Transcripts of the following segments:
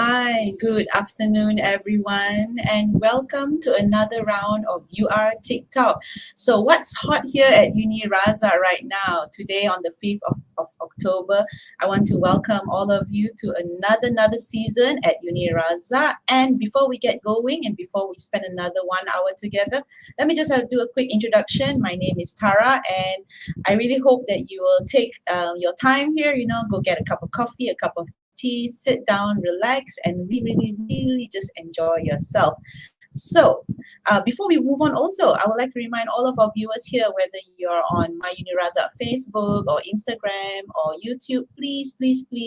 Hi, good afternoon, everyone, and welcome to another round of TikTok. So, what's hot here at UNIRAZAK right now? Today, on the 5th of October, I want to welcome all of you to another season at UNIRAZAK. And before we get going and before we spend another 1 hour together, let me just do a quick introduction. My name is Tara, and I really hope that you will take your time here, go get a cup of coffee, a cup of tea, sit down, relax, and really just enjoy yourself. So, before we move on, also, I would like to remind all of our viewers here, whether you're on my UNIRAZAK Facebook or Instagram or YouTube, please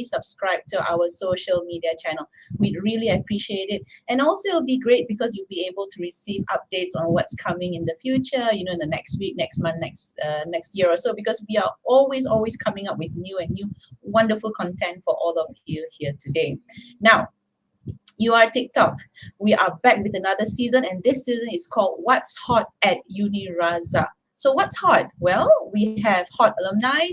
subscribe to our social media channel. We'd really appreciate it. And also, it'll be great because you'll be able to receive updates on what's coming in the future, in the next week, next month, next year or so, because we are always coming up with new wonderful content for all of you here today. Now, TikTok. We are back with another season, and this season is called What's Hot at UNIRAZAK. So what's hot? Well, we have hot alumni,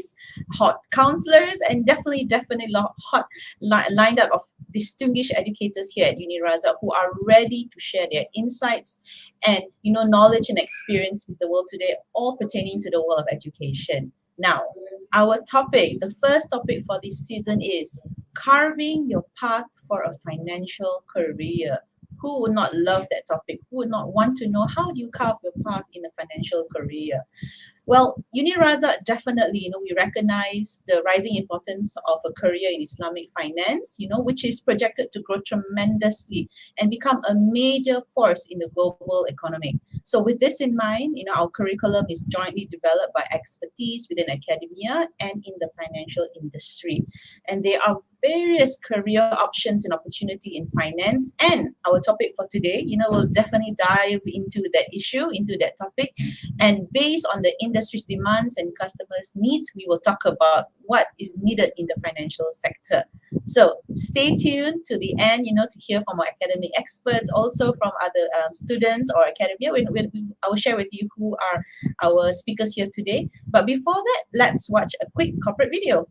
hot counselors, and definitely hot lined up of distinguished educators here at UNIRAZAK who are ready to share their insights and knowledge and experience with the world today, all pertaining to the world of education. Now, our topic, the first topic for this season is carving your path for a financial career. Who would not love that topic? Who would not want to know how do you carve your path in a financial career? Well, UNIRAZAK definitely, we recognize the rising importance of a career in Islamic finance, which is projected to grow tremendously and become a major force in the global economy. So with this in mind, our curriculum is jointly developed by expertise within academia and in the financial industry. And there are various career options and opportunity in finance. And our topic for today, we'll definitely dive into that issue, into that topic. And based on the industry's demands and customers' needs, we will talk about what is needed in the financial sector. So stay tuned to the end, to hear from our academic experts, also from other students or academia. I will share with you who are our speakers here today. But before that, let's watch a quick corporate video.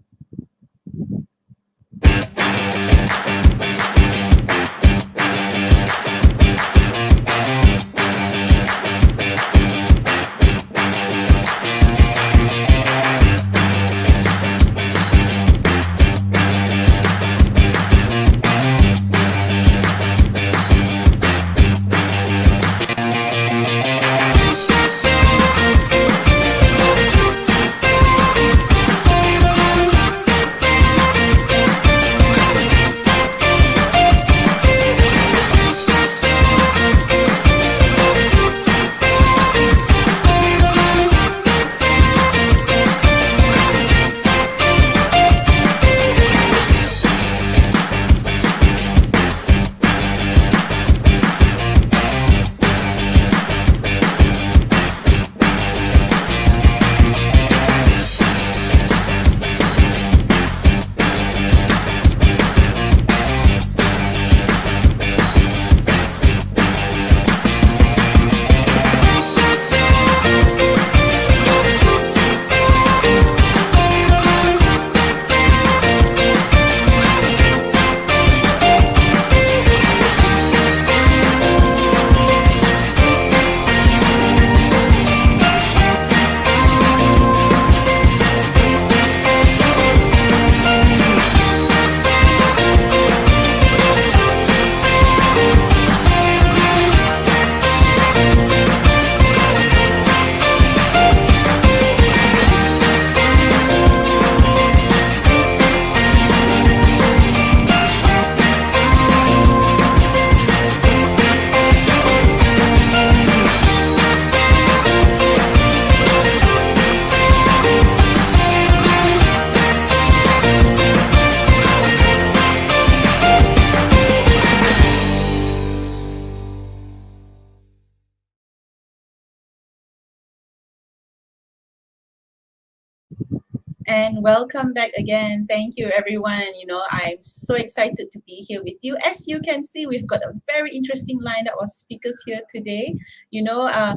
And welcome back again. Thank you, everyone. I'm so excited to be here with you. As you can see, we've got a very interesting lineup of speakers here today. You know, uh,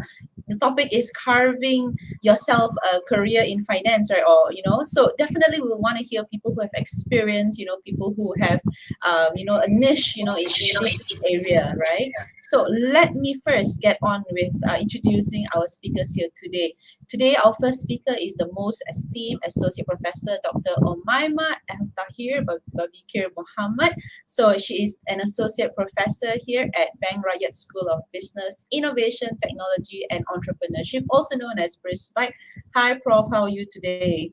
the topic is carving yourself a career in finance, right? So definitely we want to hear people who have experience, people who have, a niche, in this area, right? So let me first get on with introducing our speakers here today. Today, our first speaker is the most esteemed Associate Professor, Dr. Omaima Al-Tahir Babikir Muhammad. So she is an Associate Professor here at Bank Rakyat School of Business, Innovation, Technology and Entrepreneurship, also known as BRISBITE. Hi, Prof. How are you today?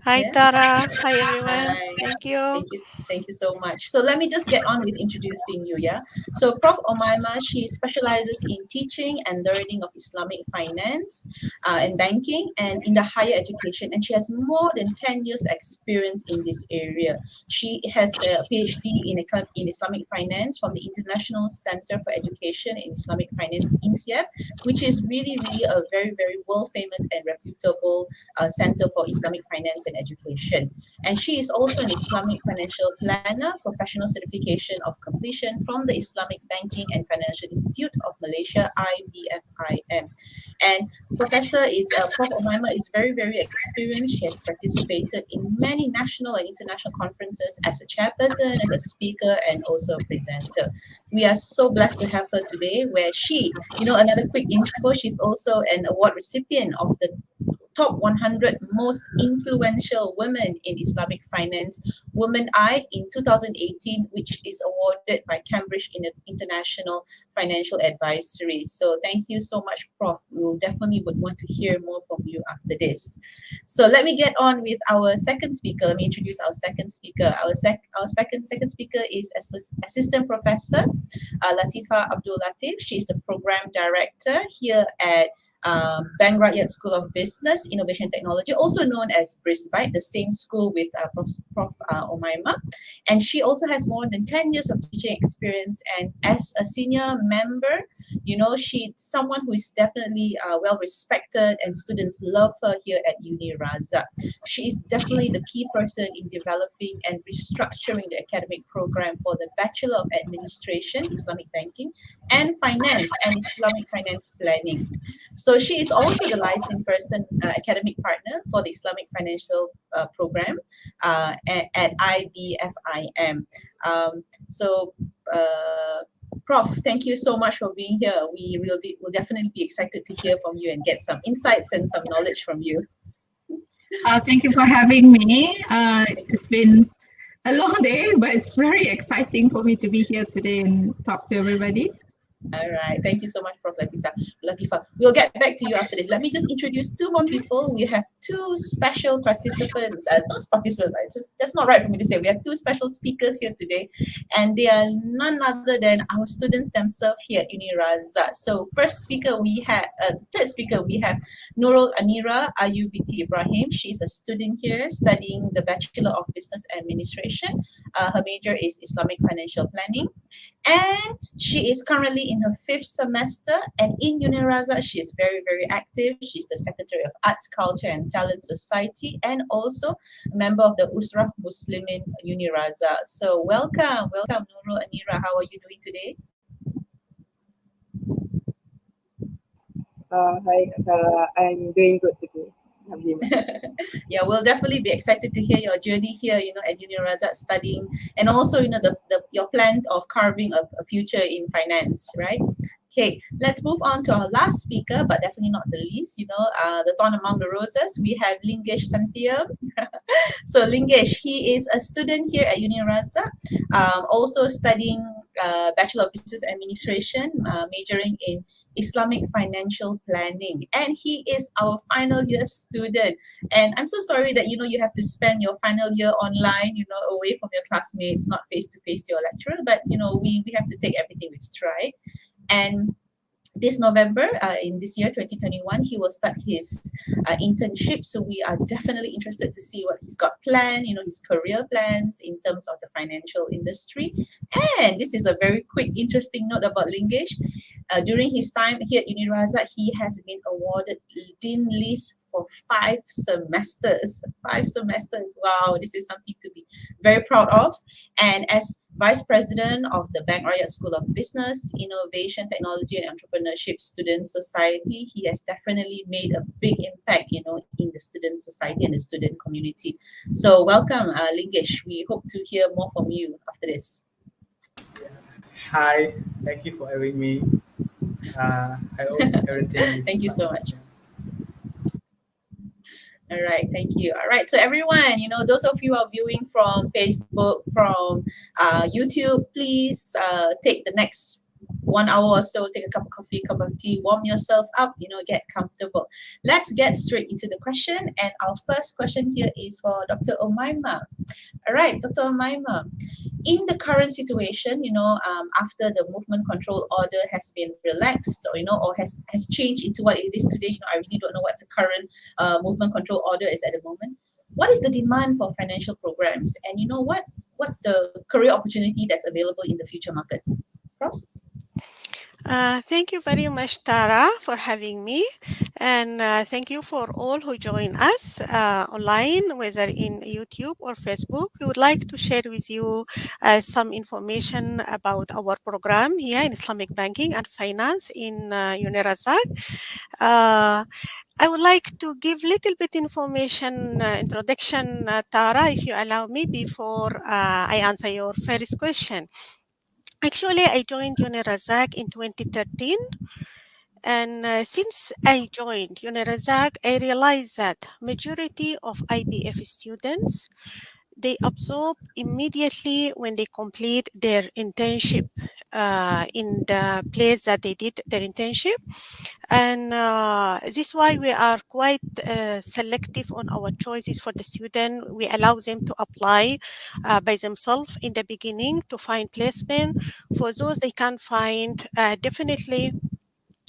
Hi Yeah. Tara. Hi everyone. Hi. Thank you. Thank you so much. So let me just get on with introducing you, yeah. So Prof. Omaima, she specializes in teaching and learning of Islamic finance and banking and in the higher education, and she has more than 10 years experience in this area. She has a PhD in Islamic finance from the International Center for Education in Islamic Finance, INSIEF, which is really a very world famous and reputable Center for Islamic Finance and Education. And she is also an Islamic financial planner, professional certification of completion from the Islamic Banking and Financial Institute of Malaysia, IBFIM. And Prof. Omaima is very experienced. She has participated in many national and international conferences as a chairperson, as a speaker, and also a presenter. We are so blessed to have her today, where another quick info, she's also an award recipient of the top 100 most influential women in Islamic finance, Women Eye in 2018, which is awarded by Cambridge International Financial Advisory. So thank you so much, Prof. We'll definitely would want to hear more from you after this. So let me get on with our second speaker. Let me introduce our second speaker. Our second speaker is Assistant Professor Latifa Abdul Latif. She is the Program Director here at Bank Rakyat School of Business, Innovation Technology, also known as BRISBITE, the same school with Prof. Omaima. And she also has more than 10 years of teaching experience. And as a senior member, she's someone who is definitely well respected and students love her here at UNIRAZAK. She is definitely the key person in developing and restructuring the academic program for the Bachelor of Administration, Islamic Banking, and Finance and Islamic Finance Planning. So she is also the licensed person, academic partner for the Islamic Financial Program at IBFIM. So, uh, Prof, thank you so much for being here. Will definitely be excited to hear from you and get some insights and some knowledge from you. Thank you for having me. It's been a long day, but it's very exciting for me to be here today and talk to everybody. All right. Thank you so much, Prof. Latifa. We'll get back to you after this. Let me just introduce two more people. We have two special participants. Not participants. That's not right for me to say. We have two special speakers here today, and they are none other than our students themselves here at UNIRAZA. So, third speaker, we have Nurul Anira Ayubiti Ibrahim. She's a student here studying the Bachelor of Business Administration. Her major is Islamic Financial Planning. And she is currently in her fifth semester. And in UNIRAZA, she is very active. She's the Secretary of Arts, Culture, and Talent Society, and also a member of the Usrah Muslimin UNIRAZA. So, welcome, Nurul Anira. How are you doing today? Hi, I'm doing good today. Alhamdulillah. Yeah, we'll definitely be excited to hear your journey here, at UNIRAZA studying, and also, your plan of carving a future in finance, right? Okay, let's move on to our last speaker, but definitely not the least, the thorn among the roses. We have Lingesh Santiam. So Lingesh, he is a student here at UNIRAZA, also studying Bachelor of Business Administration, majoring in Islamic Financial Planning. And he is our final year student. And I'm so sorry that, you have to spend your final year online, away from your classmates, not face to face to your lecturer. But, we have to take everything with stride. And this November, in this year 2021, he will start his internship. So we are definitely interested to see what he's got planned, his career plans in terms of the financial industry. And this is a very quick, interesting note about Lingesh. During his time here at UNIRAZAK, he has been awarded Dean List for 5 semesters. 5 semesters. Wow, this is something to be very proud of. And as Vice President of the Bank Rakyat School of Business, Innovation, Technology and Entrepreneurship Student Society, he has definitely made a big impact, in the student society and the student community. So welcome, Lingesh. We hope to hear more from you after this. Hi, thank you for having me. I hope everything is Thank you so fine. much. All right, thank you. All right, so everyone, those of you who are viewing from Facebook, from YouTube, please take the next 1 hour or so, take a cup of coffee, cup of tea, warm yourself up, get comfortable. Let's get straight into the question. And our first question here is for Dr. Omaima. All right, Dr. Omaima, in the current situation, after the movement control order has been relaxed, or has changed into what it is today, I really don't know what's the current movement control order is at the moment. What is the demand for financial programs, and what's the career opportunity that's available in the future market? Prof? Thank you very much, Tara, for having me. And thank you for all who join us online, whether in YouTube or Facebook. We would like to share with you some information about our program here in Islamic Banking and Finance in UNIRAZAK. I would like to give little bit information, introduction, Tara, if you allow me, before I answer your first question. Actually, I joined UNIRAZAK in 2013. And since I joined UNIRAZAK, I realized that majority of IBF students, they absorb immediately when they complete their internship in the place that they did their internship. And this is why we are quite selective on our choices for the student. We allow them to apply by themselves in the beginning to find placement. For those they can find, definitely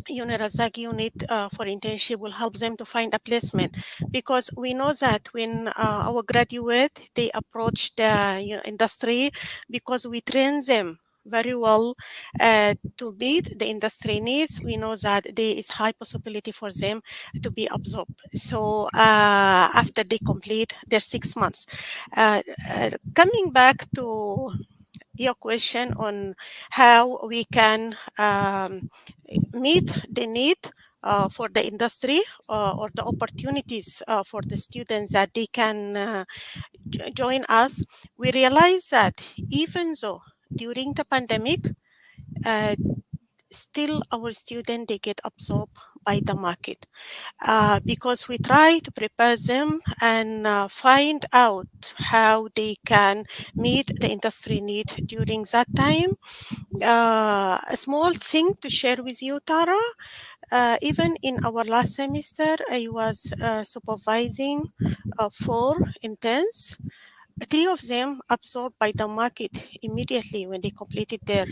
UNIRAZAK unit for internship will help them to find a placement, because we know that when our graduate they approach the industry, because we train them very well to meet the industry needs, we know that there is high possibility for them to be absorbed. So after they complete their 6 months, coming back to your question on how we can meet the need for the industry or the opportunities for the students that they can join us, we realize that even though during the pandemic, uh, still our students they get absorbed by the market, because we try to prepare them and find out how they can meet the industry need during that time. A small thing to share with you, Tara. Even in our last semester, I was supervising 4 interns. 3 of them absorbed by the market immediately when they completed their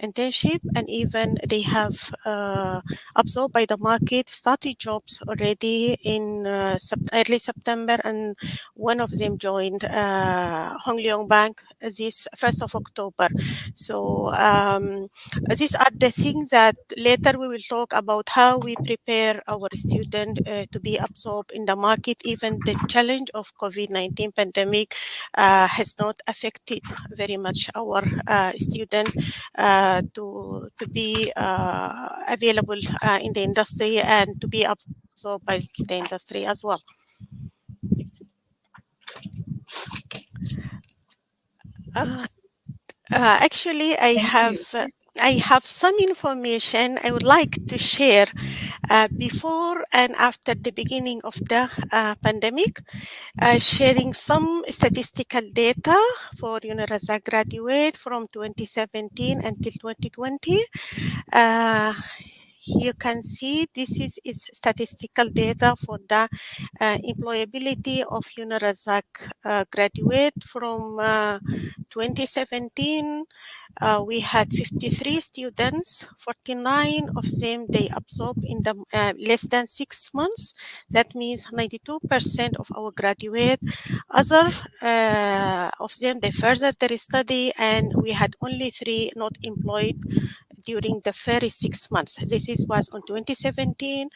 internship, and even they have absorbed by the market, started jobs already in early September, and one of them joined Hong Leong Bank this 1st of October. So these are the things that later we will talk about, how we prepare our student to be absorbed in the market. Even the challenge of COVID-19 pandemic has not affected very much our student to be available in the industry and to be absorbed by the industry as well. Uh, Actually, Thank you. I have some information I would like to share before and after the beginning of the pandemic, sharing some statistical data for UNIRAZAK graduate from 2017 until 2020. Uh, you can see this is statistical data for the employability of UNIRAZAK graduate from 2017. We had 53 students. 49 of them they absorbed in the less than 6 months. That means 92% of our graduate. Other of them they furthered their study, and we had only 3 not employed during the very 6 months. Was on 2017,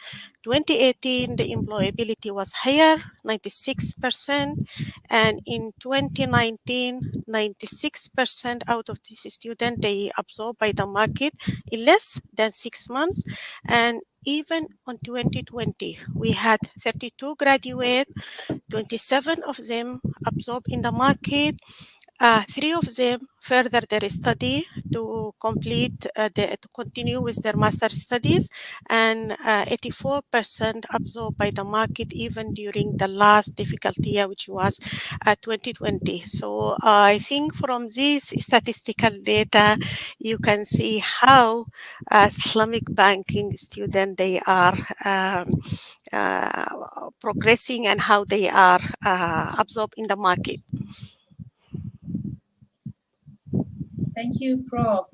2018, the employability was higher, 96%, and in 2019, 96% out of these students, they absorbed by the market in less than 6 months. And even on 2020, we had 32 graduates, 27 of them absorbed in the market. Three of them further their study to continue with their master studies, and 84% absorbed by the market even during the last difficult year, which was 2020. So I think from this statistical data, you can see how Islamic banking students they are progressing and how they are absorbed in the market. Thank you, Prof.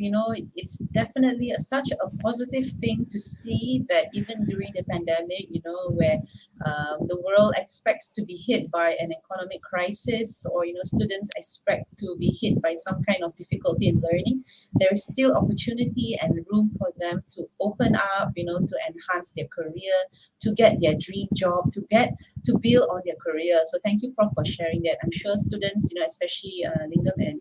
It's definitely such a positive thing to see that even during the pandemic, where the world expects to be hit by an economic crisis, or, students expect to be hit by some kind of difficulty in learning, there is still opportunity and room for them to open up, to enhance their career, to get their dream job, to build on their career. So thank you, Prof, for sharing that. I'm sure students, especially Lingam and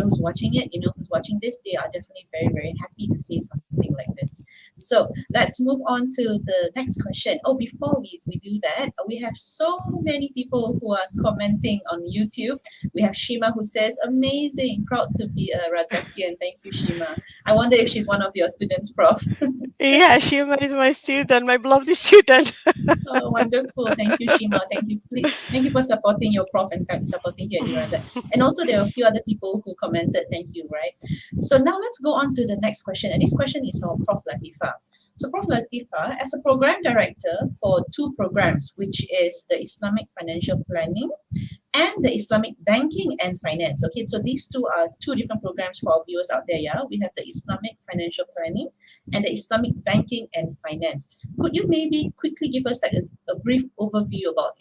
who's watching it, who's watching this, they are definitely very, very happy to see something like this. So let's move on to the next question. Oh, before we do that, we have so many people who are commenting on YouTube. We have Shima who says, amazing, proud to be a Razakian. Thank you, Shima. I wonder if she's one of your students, Prof. Yeah, Shima is my student, my beloved student. Oh, wonderful. Thank you, Shima. Thank you for supporting your prof and supporting here at UNIRAZAK. And also there are a few other people who commented. Thank you, right? So now let's go on to the next question. And this question is for Prof. Latifa. So Prof. Latifa, as a program director for two programs, which is the Islamic Financial Planning and the Islamic Banking and Finance. Okay, so these two are two different programs for our viewers out there. Yeah, we have the Islamic Financial Planning and the Islamic Banking and Finance. Could you maybe quickly give us like a brief overview about,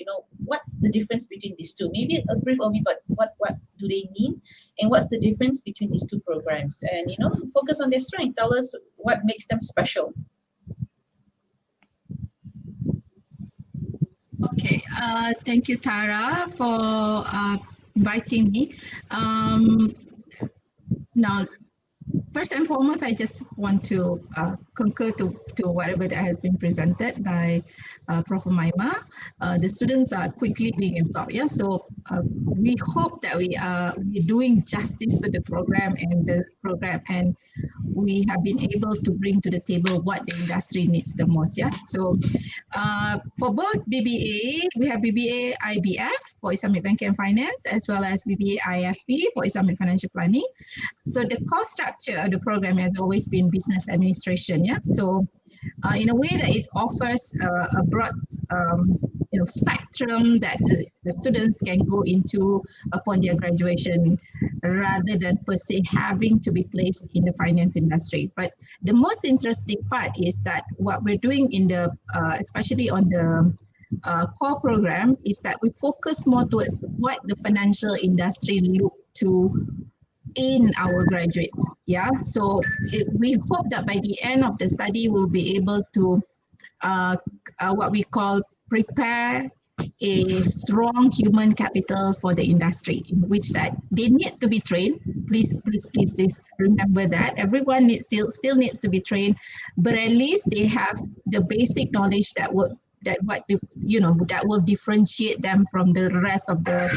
what's the difference between these two? Maybe a brief overview about what do they mean and what's the difference between these two programs? And, focus on their strength. Tell us what makes them special. Okay, thank you, Tara, for inviting me. Now, first and foremost, I just want to concur to whatever that has been presented by Prof. Maima. The students are quickly being absorbed. Yeah, so we hope that we're doing justice to the program and we have been able to bring to the table what the industry needs the most. Yeah, so for both BBA, we have BBA IBF for Islamic Banking and Finance, as well as BBA IFP for Islamic Financial Planning. So the cost structure of the program has always been business administration. Yeah, so in a way that it offers a broad spectrum that the students can go into upon their graduation, rather than per se having to be placed in the finance industry. But the most interesting part is that what we're doing in the especially on the core program is that we focus more towards what the financial industry look to in our graduates. Yeah, so we hope that by the end of the study we'll be able to what we call prepare a strong human capital for the industry, in which that they need to be trained. Please remember that everyone still needs to be trained, but at least they have the basic knowledge that will differentiate them from the rest of the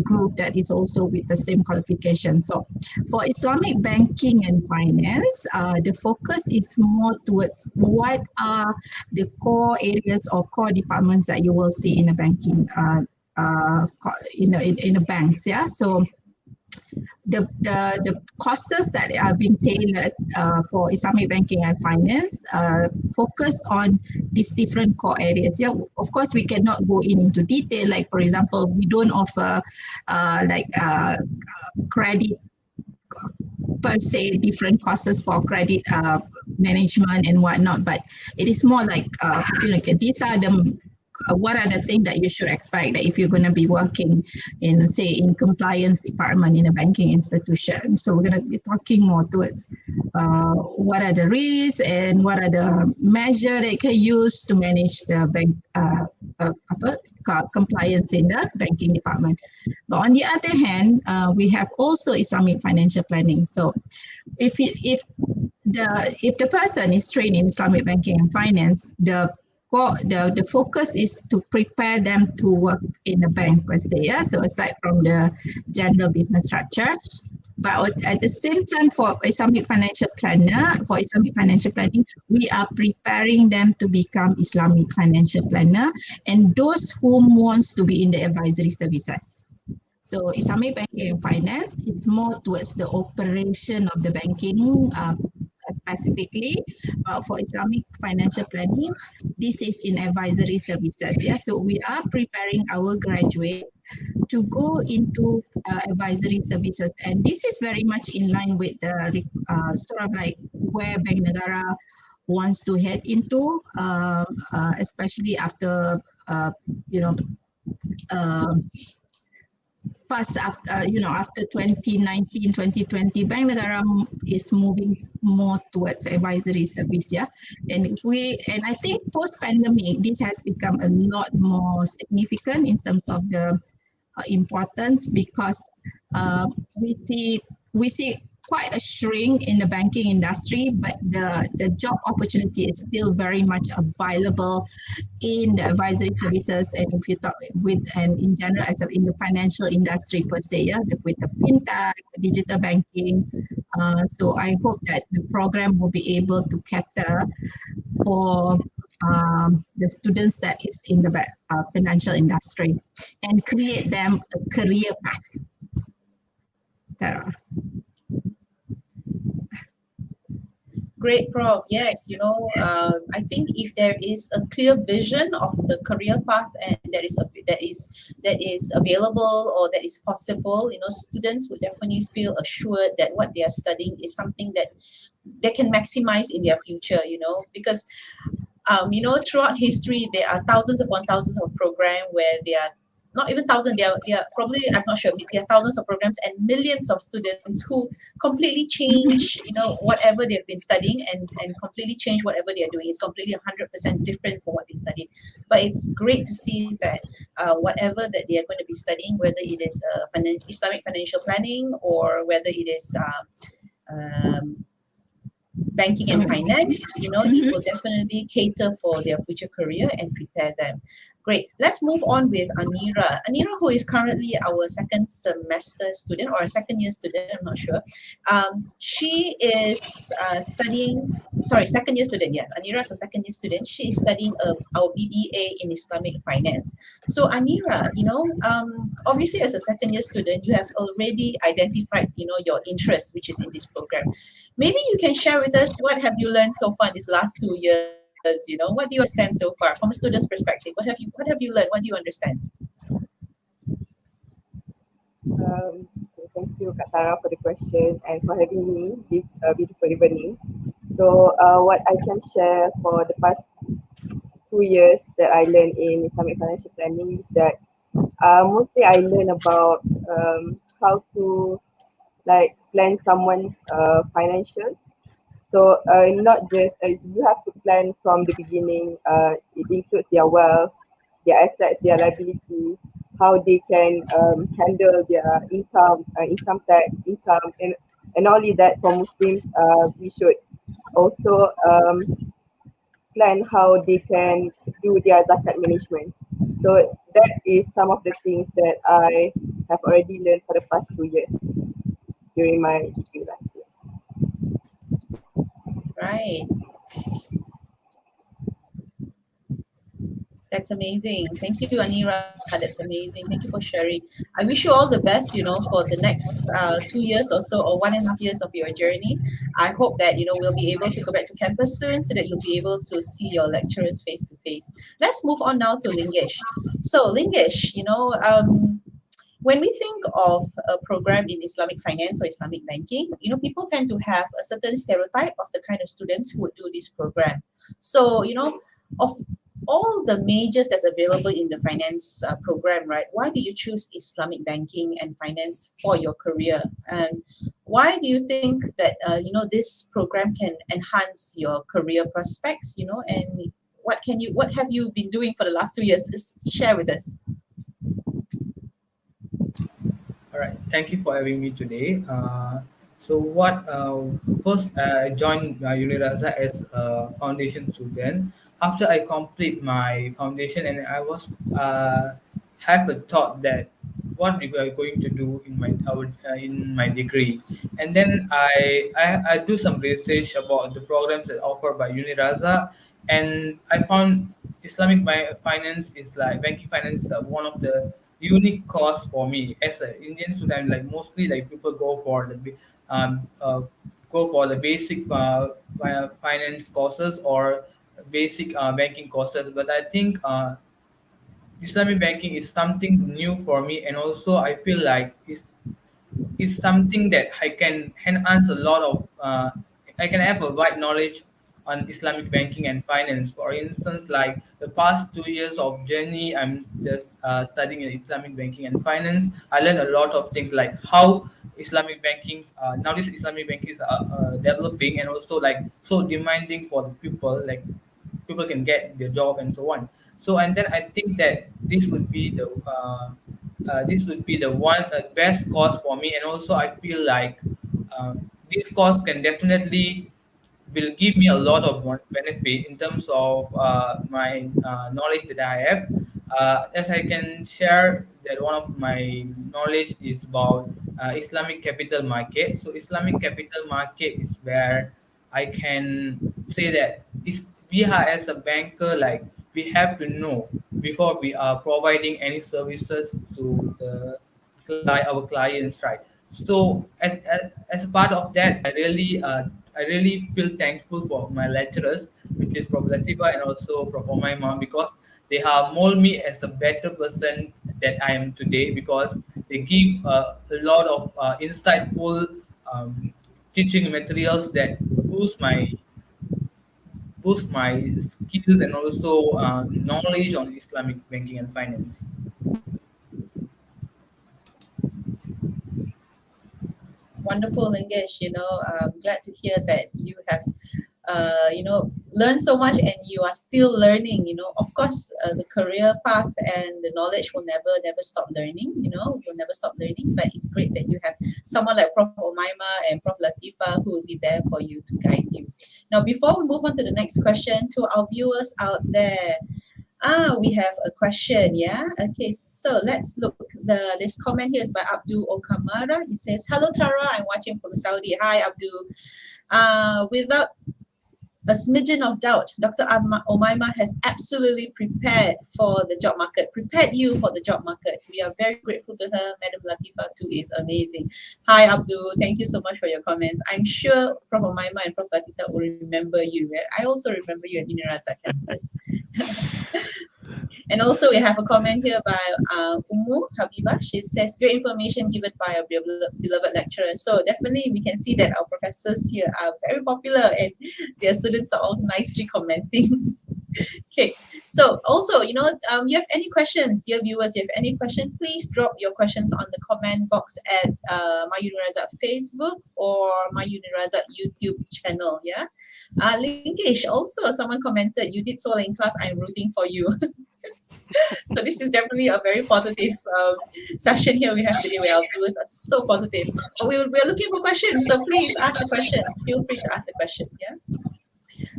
group that is also with the same qualification. So for Islamic banking and finance, the focus is more towards what are the core areas or core departments that you will see in a banking in a banks. Yeah, so the courses that are being tailored for Islamic banking and finance focus on these different core areas. Yeah, of course, we cannot go into detail. Like, for example, we don't offer credit per se, different courses for credit management and whatnot, but it is more like these are the what are the things that you should expect that if you're going to be working in, say, in compliance department in a banking institution. So we're going to be talking more towards what are the risks and what are the measures they can use to manage the bank compliance in the banking department. But on the other hand, we have also Islamic financial planning. So if the person is trained in Islamic banking and finance, the focus is to prepare them to work in a bank per se. Yeah? So aside from the general business structure, but at the same time for Islamic financial planning, we are preparing them to become Islamic financial planner and those who wants to be in the advisory services. So Islamic banking and finance is more towards the operation of the banking specifically. For Islamic financial planning, this is in advisory services. Yeah, so we are preparing our graduate to go into advisory services, and this is very much in line with the sort of like where Bank Negara wants to head into, especially after you know. Past after 2019, 2020, Bank Negara is moving more towards advisory service, yeah. And I think post-pandemic, this has become a lot more significant in terms of the importance because we see quite a shrink in the banking industry, but the job opportunity is still very much available in the advisory services, and if you talk with and in general as in the financial industry per se, yeah, with the fintech, digital banking. So I hope that the program will be able to cater for the students that is in the financial industry and create them a career path. Tara. Great, Prof. Yes, I think if there is a clear vision of the career path and that is available or that is possible, students would definitely feel assured that what they are studying is something that they can maximize in their future. Because throughout history there are thousands upon thousands of programs where they are not even thousands, they are probably, I'm not sure, there are thousands of programs and millions of students who completely change, whatever they've been studying and completely change whatever they're doing. It's completely 100% different from what they studied. But it's great to see that whatever that they are going to be studying, whether it is Islamic financial planning or whether it is banking and finance, it will definitely cater for their future career and prepare them. Great. Let's move on with Anira. Anira, who is currently our second semester student or a second year student, I'm not sure. She is second year student. Yeah, Anira is a second year student. She is studying our BBA in Islamic finance. So Anira, obviously as a second year student, you have already identified, your interest, which is in this program. Maybe you can share with us what have you learned so far these last 2 years? What do you understand so far from a student's perspective? What have you learned? What do you understand? Thank you, Kak Tara, for the question and for having me this beautiful evening. So, what I can share for the past 2 years that I learned in Islamic financial planning is that mostly I learned about how to plan someone's financial. So not just you have to plan from the beginning. It includes their wealth, their assets, their liabilities, how they can handle their income tax, income, and only that for Muslims, we should also plan how they can do their zakat management. So that is some of the things that I have already learned for the past 2 years during my degree life. Right. That's amazing. Thank you, Anira. That's amazing. Thank you for sharing. I wish you all the best, for the next 2 years or so, or 1.5 years of your journey. I hope that, we'll be able to go back to campus soon so that you'll be able to see your lecturers face to face. Let's move on now to Lingesh. So, Lingesh, when we think of a program in Islamic finance or Islamic banking, people tend to have a certain stereotype of the kind of students who would do this program. So, of all the majors that's available in the finance program, right? Why do you choose Islamic banking and finance for your career? And why do you think that this program can enhance your career prospects? And what have you been doing for the last 2 years? Just share with us. All right, thank you for having me today. So what? First, I joined UNIRAZAK as a foundation student. After I complete my foundation, and I was have a thought that what we are going to do in my degree, and then I do some research about the programs that offered by UNIRAZAK, and I found finance is like banking finance is one of the unique course for me as an Indian student. Like mostly, like people um, uh, go for the basic finance courses or basic banking courses. But I think Islamic banking is something new for me, and also I feel like is something that I can enhance a lot of. I can have a wide knowledge on Islamic banking and finance. For instance, like the past 2 years of journey, I'm just studying Islamic banking and finance. I learned a lot of things like how Islamic banking nowadays Islamic banking is developing and also like so demanding for the people. Like people can get their job and so on. So and then I think that this would be the one best course for me, and also I feel like this course can definitely will give me a lot of more benefit in terms of my knowledge that I have. As I can share that one of my knowledge is about Islamic capital market. So Islamic capital market is where I can say that we are as a banker, like we have to know before we are providing any services to our clients, right? So as a part of that, I really feel thankful for my lecturers, which is Prof. Latifa and also Prof. Omaima, because they have molded me as a better person that I am today, because they give a lot of insightful um, teaching materials that boost my boost my skills and also knowledge on Islamic banking and finance. Wonderful, English. I'm glad to hear that you have learned so much and you are still learning. Of course, the career path and the knowledge will never stop learning. You'll never stop learning, but it's great that you have someone like Prof. Omaima and Prof. Latifa who will be there for you to guide you. Now, before we move on to the next question, to our viewers out there, we have a question. Yeah. Okay. So let's look. This comment here is by Abdul Okamara. He says, "Hello Tara, I'm watching from Saudi." Hi Abdul. Without a smidgen of doubt, Dr. Omaima has absolutely prepared you for the job market. We are very grateful to her. Madam Latifa too is amazing. Hi Abdul, thank you so much for your comments. I'm sure Prof. Omaima and Prof. Latifa will remember you. I also remember you at UNIRAZAK campus. And also we have a comment here by Umu Habiba. She says, great information given by our beloved lecturer. So definitely we can see that our professors here are very popular and their students are all nicely commenting. Okay, so also, you have any questions, dear viewers, you have any question, please drop your questions on the comment box at My UNIRAZAK Facebook or My UNIRAZAK YouTube channel, yeah? Linkish, also someone commented, you did so well in class, I'm rooting for you. So this is definitely a very positive session here we have today where our viewers are so positive. But we're looking for questions, so please ask the questions. Feel free to ask the question, yeah?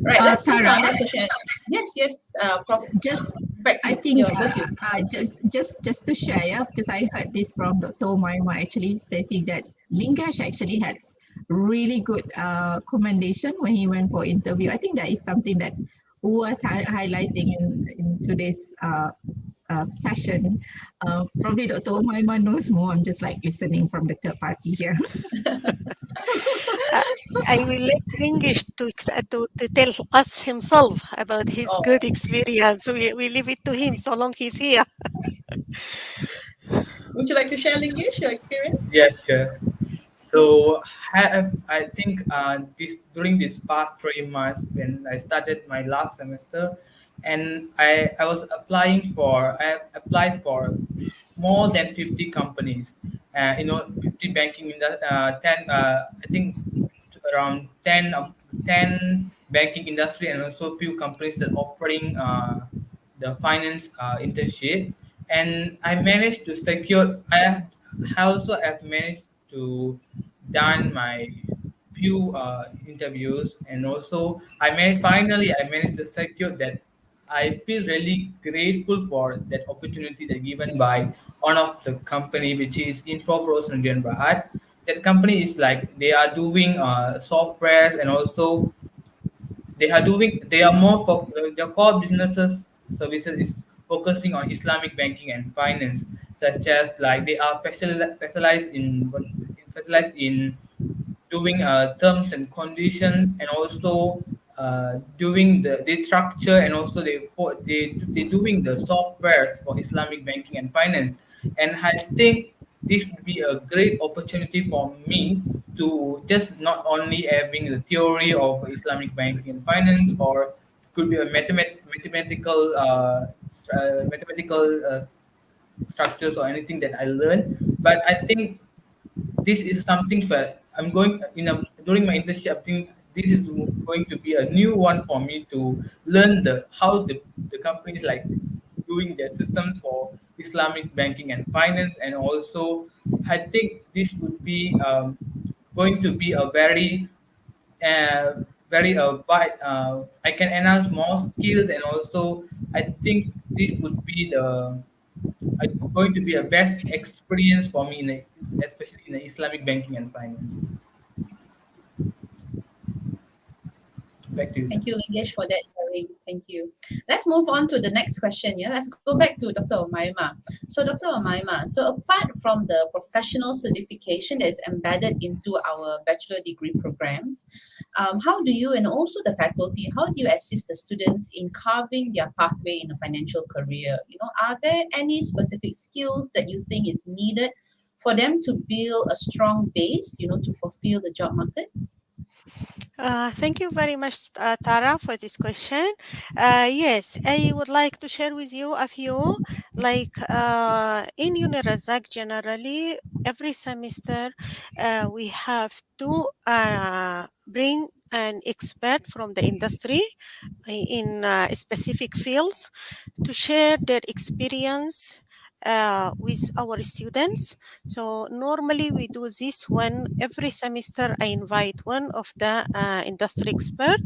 Right, let's go to Tara, our next question. Yes, Prof. just Back to I you. think Yeah, go to you. just to share, yeah, because I heard this from Dr. Omaima actually stating that Lingash actually had really good commendation when he went for interview. I think that is something that worth highlighting in today's session. Probably Dr. Omaima knows more. I'm just like listening from the third party here. Uh, I will let English to tell us himself about his Oh, good experience. We leave it to him so long he's here. would you like to share, Lingish, your experience? Yes, sure. So I think this during these past 3 months when I started my last semester, and I was applying for I applied for more than 50 companies, 50 banking in the 10 I think around 10 banking industry, and also few companies that offering the finance internship. And I managed to secure I also have managed to done my few interviews, and also I managed to secure that. I feel really grateful for that opportunity that given by one of the company, which is Info Nadian Rahat. That company is like they are doing softwares, and also they are more for their core businesses services is focusing on Islamic banking and finance, such as like they are specialized in doing terms and conditions, and also doing the structure, and also they doing the softwares for Islamic banking and finance. And I think this would be a great opportunity for me to just not only having the theory of Islamic banking and finance, or could be a mathematical structures or anything that I learned. But I think this is something that I'm going during my internship. I think this is going to be a new one for me to learn how the companies like doing their systems for Islamic banking and finance. And also I think this would be going to be a uh, very wide. I can enhance more skills, and also I think this would be going to be a best experience for me especially in the Islamic banking and finance. Back to you, Thank Tan. you, Lingesh, for that sharing. Thank you. Let's move on to the next question. Yeah, let's go back to Dr. Omaima. So, Dr. Omaima, so apart from the professional certification that is embedded into our bachelor degree programs, how do you and also the faculty, how do you assist the students in carving their pathway in a financial career? Are there any specific skills that you think is needed for them to build a strong base, to fulfill the job market? Thank you very much, Tara, for this question. Yes, I would like to share with you a few. Like in UNIRAZAK, generally, every semester we have to bring an expert from the industry in specific fields to share their experience with our students. So normally we do this when every semester I invite one of the industry expert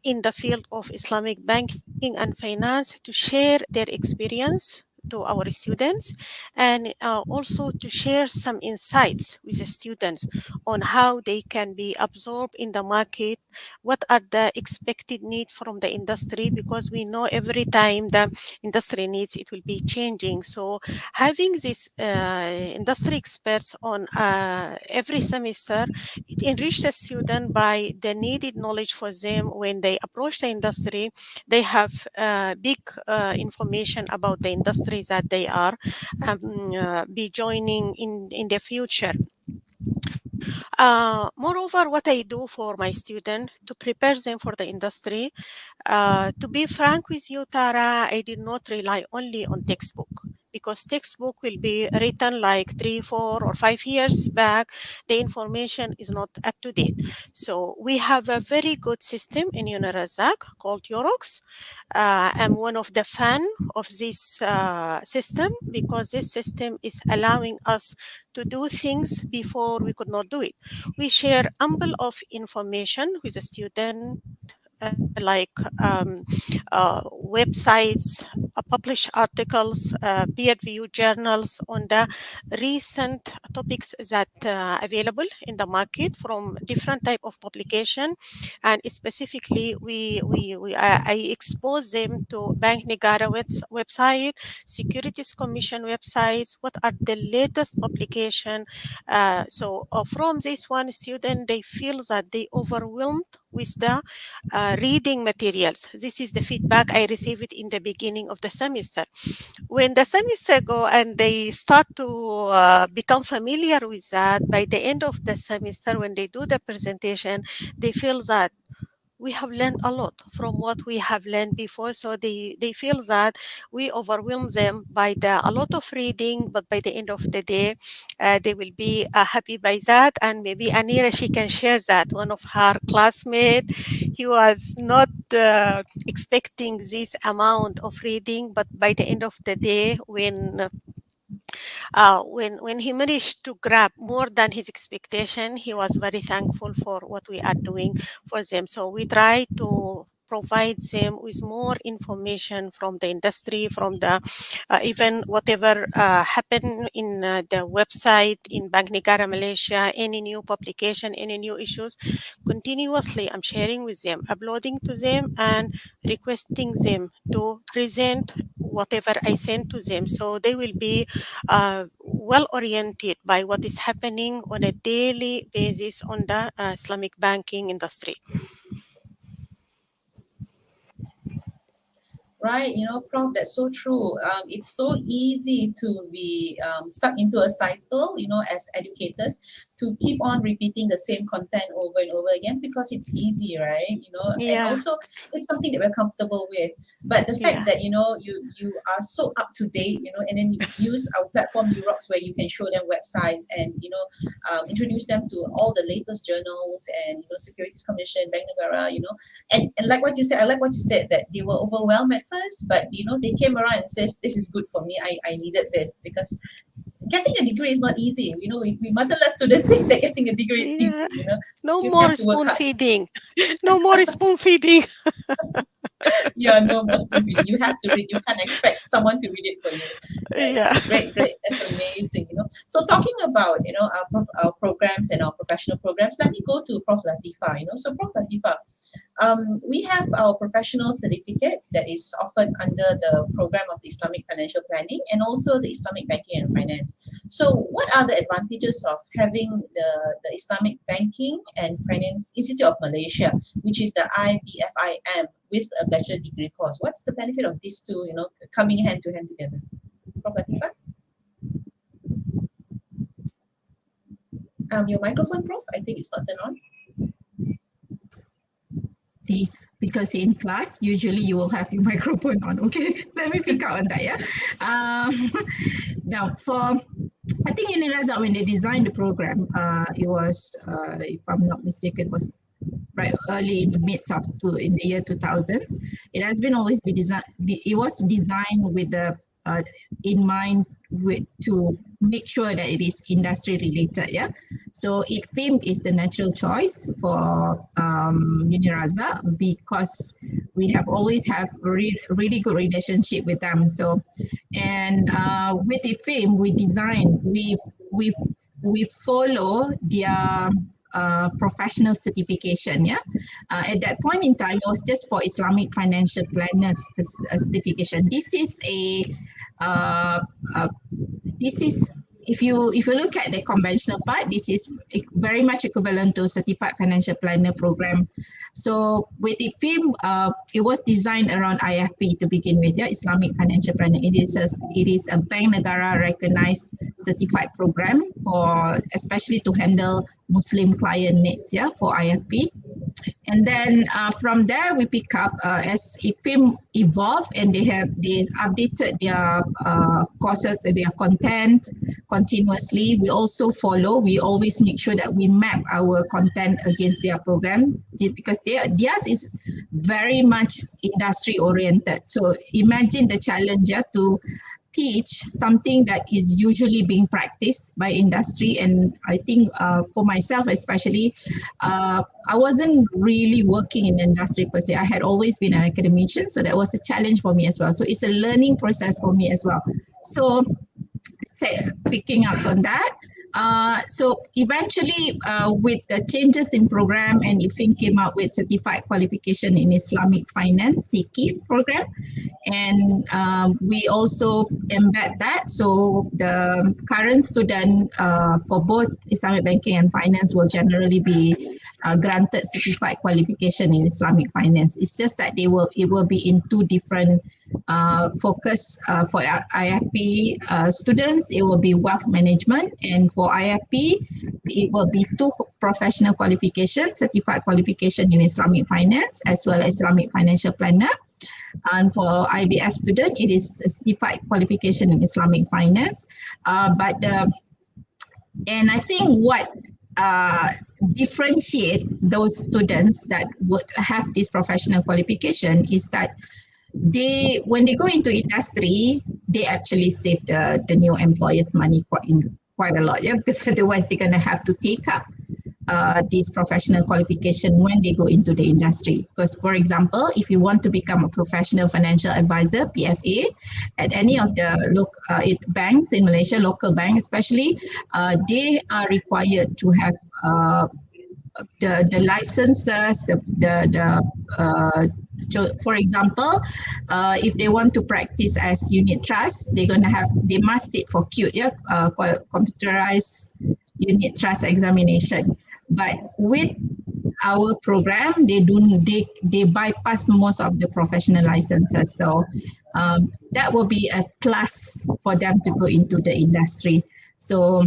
in the field of Islamic banking and finance to share their experience to our students, and also to share some insights with the students on how they can be absorbed in the market, what are the expected need from the industry, because we know every time the industry needs it will be changing. So having these industry experts on every semester, it enriches the student by the needed knowledge for them when they approach the industry. They have big information about the industries that they are be joining in the future. Moreover, what I do for my student to prepare them for the industry, to be frank with you, Tara, I did not rely only on textbook, because textbook will be written like 3, 4, or 5 years back. The information is not up to date. So we have a very good system in UNIRAZAK called Yorox. I'm one of the fan of this system, because this system is allowing us to do things before we could not do it. We share ample of information with the student, like websites, published articles, peer-reviewed journals on the recent topics that available in the market from different type of publication. And specifically, I expose them to Bank Negara website, Securities Commission websites, what are the latest publication. From this one, student, they feel that they overwhelmed with the reading materials. This is the feedback I received in the beginning of the semester. When the semester go and they start to become familiar with that, by the end of the semester, when they do the presentation, they feel that we have learned a lot from what we have learned before. So they feel that we overwhelm them by a lot of reading, but by the end of the day, they will be happy by that. And maybe Anira, she can share that one of her classmates, he was not expecting this amount of reading, but by the end of the day, when he managed to grab more than his expectation, he was very thankful for what we are doing for them. So we try to provide them with more information from the industry, from the even whatever happened in the website in Bank Negara Malaysia, any new publication, any new issues. Continuously, I'm sharing with them, uploading to them, and requesting them to present whatever I send to them. So they will be well oriented by what is happening on a daily basis on the Islamic banking industry. Right, Prof, that's so true. It's so easy to be stuck into a cycle, as educators, to keep on repeating the same content over and over again because it's easy, right? And Yeah, also it's something that we're comfortable with. But the fact yeah, that, you are so up to date, and then you use our platform UROX where you can show them websites and, introduce them to all the latest journals and, Securities Commission, Bank Negara, and like what you said, I like what you said that they were overwhelmed at first, but they came around and says this is good for me. I needed this because getting a degree is not easy. We mustn't let students think that getting a degree is yeah. easy. No You more have to work spoon hard. feeding. No more spoon feeding. Yeah, no more spoon feeding. You have to read. You can't expect someone to read it for you. Right. Yeah. Great, great. That's amazing. So talking about our programs and our professional programs, let me go to Prof. Latifa. So Prof. Latifa, we have our professional certificate that is offered under the program of the Islamic Financial Planning and also the Islamic Banking and Finance. So, what are the advantages of having the Islamic Banking and Finance Institute of Malaysia, which is the IBFIM, with a bachelor degree course? What's the benefit of these two, coming hand to hand together? Prof. Latifa? Your microphone, Prof. I think it's not turned on. See, because in class, usually you will have your microphone on. Okay, let me pick out on that. Yeah. Now, I think UNIRAZAK, when they designed the program, it was, if I'm not mistaken, was right early in the midst of in the year 2000s. It has been always be designed. It was designed with the in mind to make sure that it is industry related. Yeah. So IFIM is the natural choice for UNIRAZAK because we have always have really good relationship with them. So, and with IFIM, we follow their professional certification. Yeah, at that point in time, it was just for Islamic financial planners certification. This is this is if you look at the conventional part, this is very much equivalent to certified financial planner program. So with IFIM, it was designed around IFP to begin with, yeah, Islamic financial planner. It is a Bank Negara recognized certified program for especially to handle Muslim client needs, yeah, for IFP. And then from there we pick up as IFIM evolve and they updated their courses, their content continuously. We also follow. We always make sure that we map our content against their program because theirs is very much industry oriented. So imagine the challenge to teach something that is usually being practiced by industry. And I think for myself especially, I wasn't really working in the industry per se. I had always been an academician, so that was a challenge for me as well. So it's a learning process for me as well. So picking up on that, so eventually with the changes in program and IFIM came out with certified qualification in Islamic finance CQIF program, and we also embed that. So the current student for both Islamic banking and finance will generally be granted certified qualification in Islamic finance. It's just that it will be in two different focus. For IFP students, it will be wealth management, and for IFP, it will be two professional qualifications: certified qualification in Islamic finance as well as Islamic financial planner. And for IBF student, it is a certified qualification in Islamic finance. And I think what differentiate those students that would have this professional qualification is that when they go into industry, they actually save the new employers money quite a lot, yeah, because otherwise they're gonna have to take up this professional qualification when they go into the industry. Because, for example, if you want to become a professional financial advisor, PFA, at any of the local banks in Malaysia, local bank especially, they are required to have the licenses, for example, if they want to practice as unit trust, they must sit for CUTE, yeah, computerized unit trust examination. But with our program, they bypass most of the professional licenses. So that will be a plus for them to go into the industry. So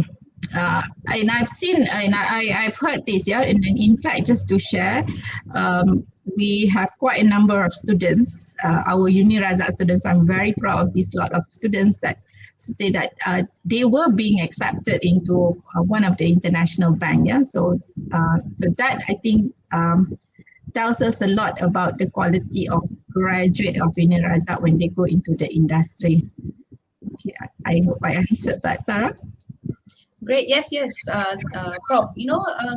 and I've seen and I've heard this, yeah, and in fact, just to share, we have quite a number of students, our UNIRAZAK students. I'm very proud of this lot of students that say that they were being accepted into one of the international bank. Yeah, so that I think tells us a lot about the quality of graduate of UNIRAZAK when they go into the industry. Okay, I hope I answered that, Tara. Great. Yes, Prof.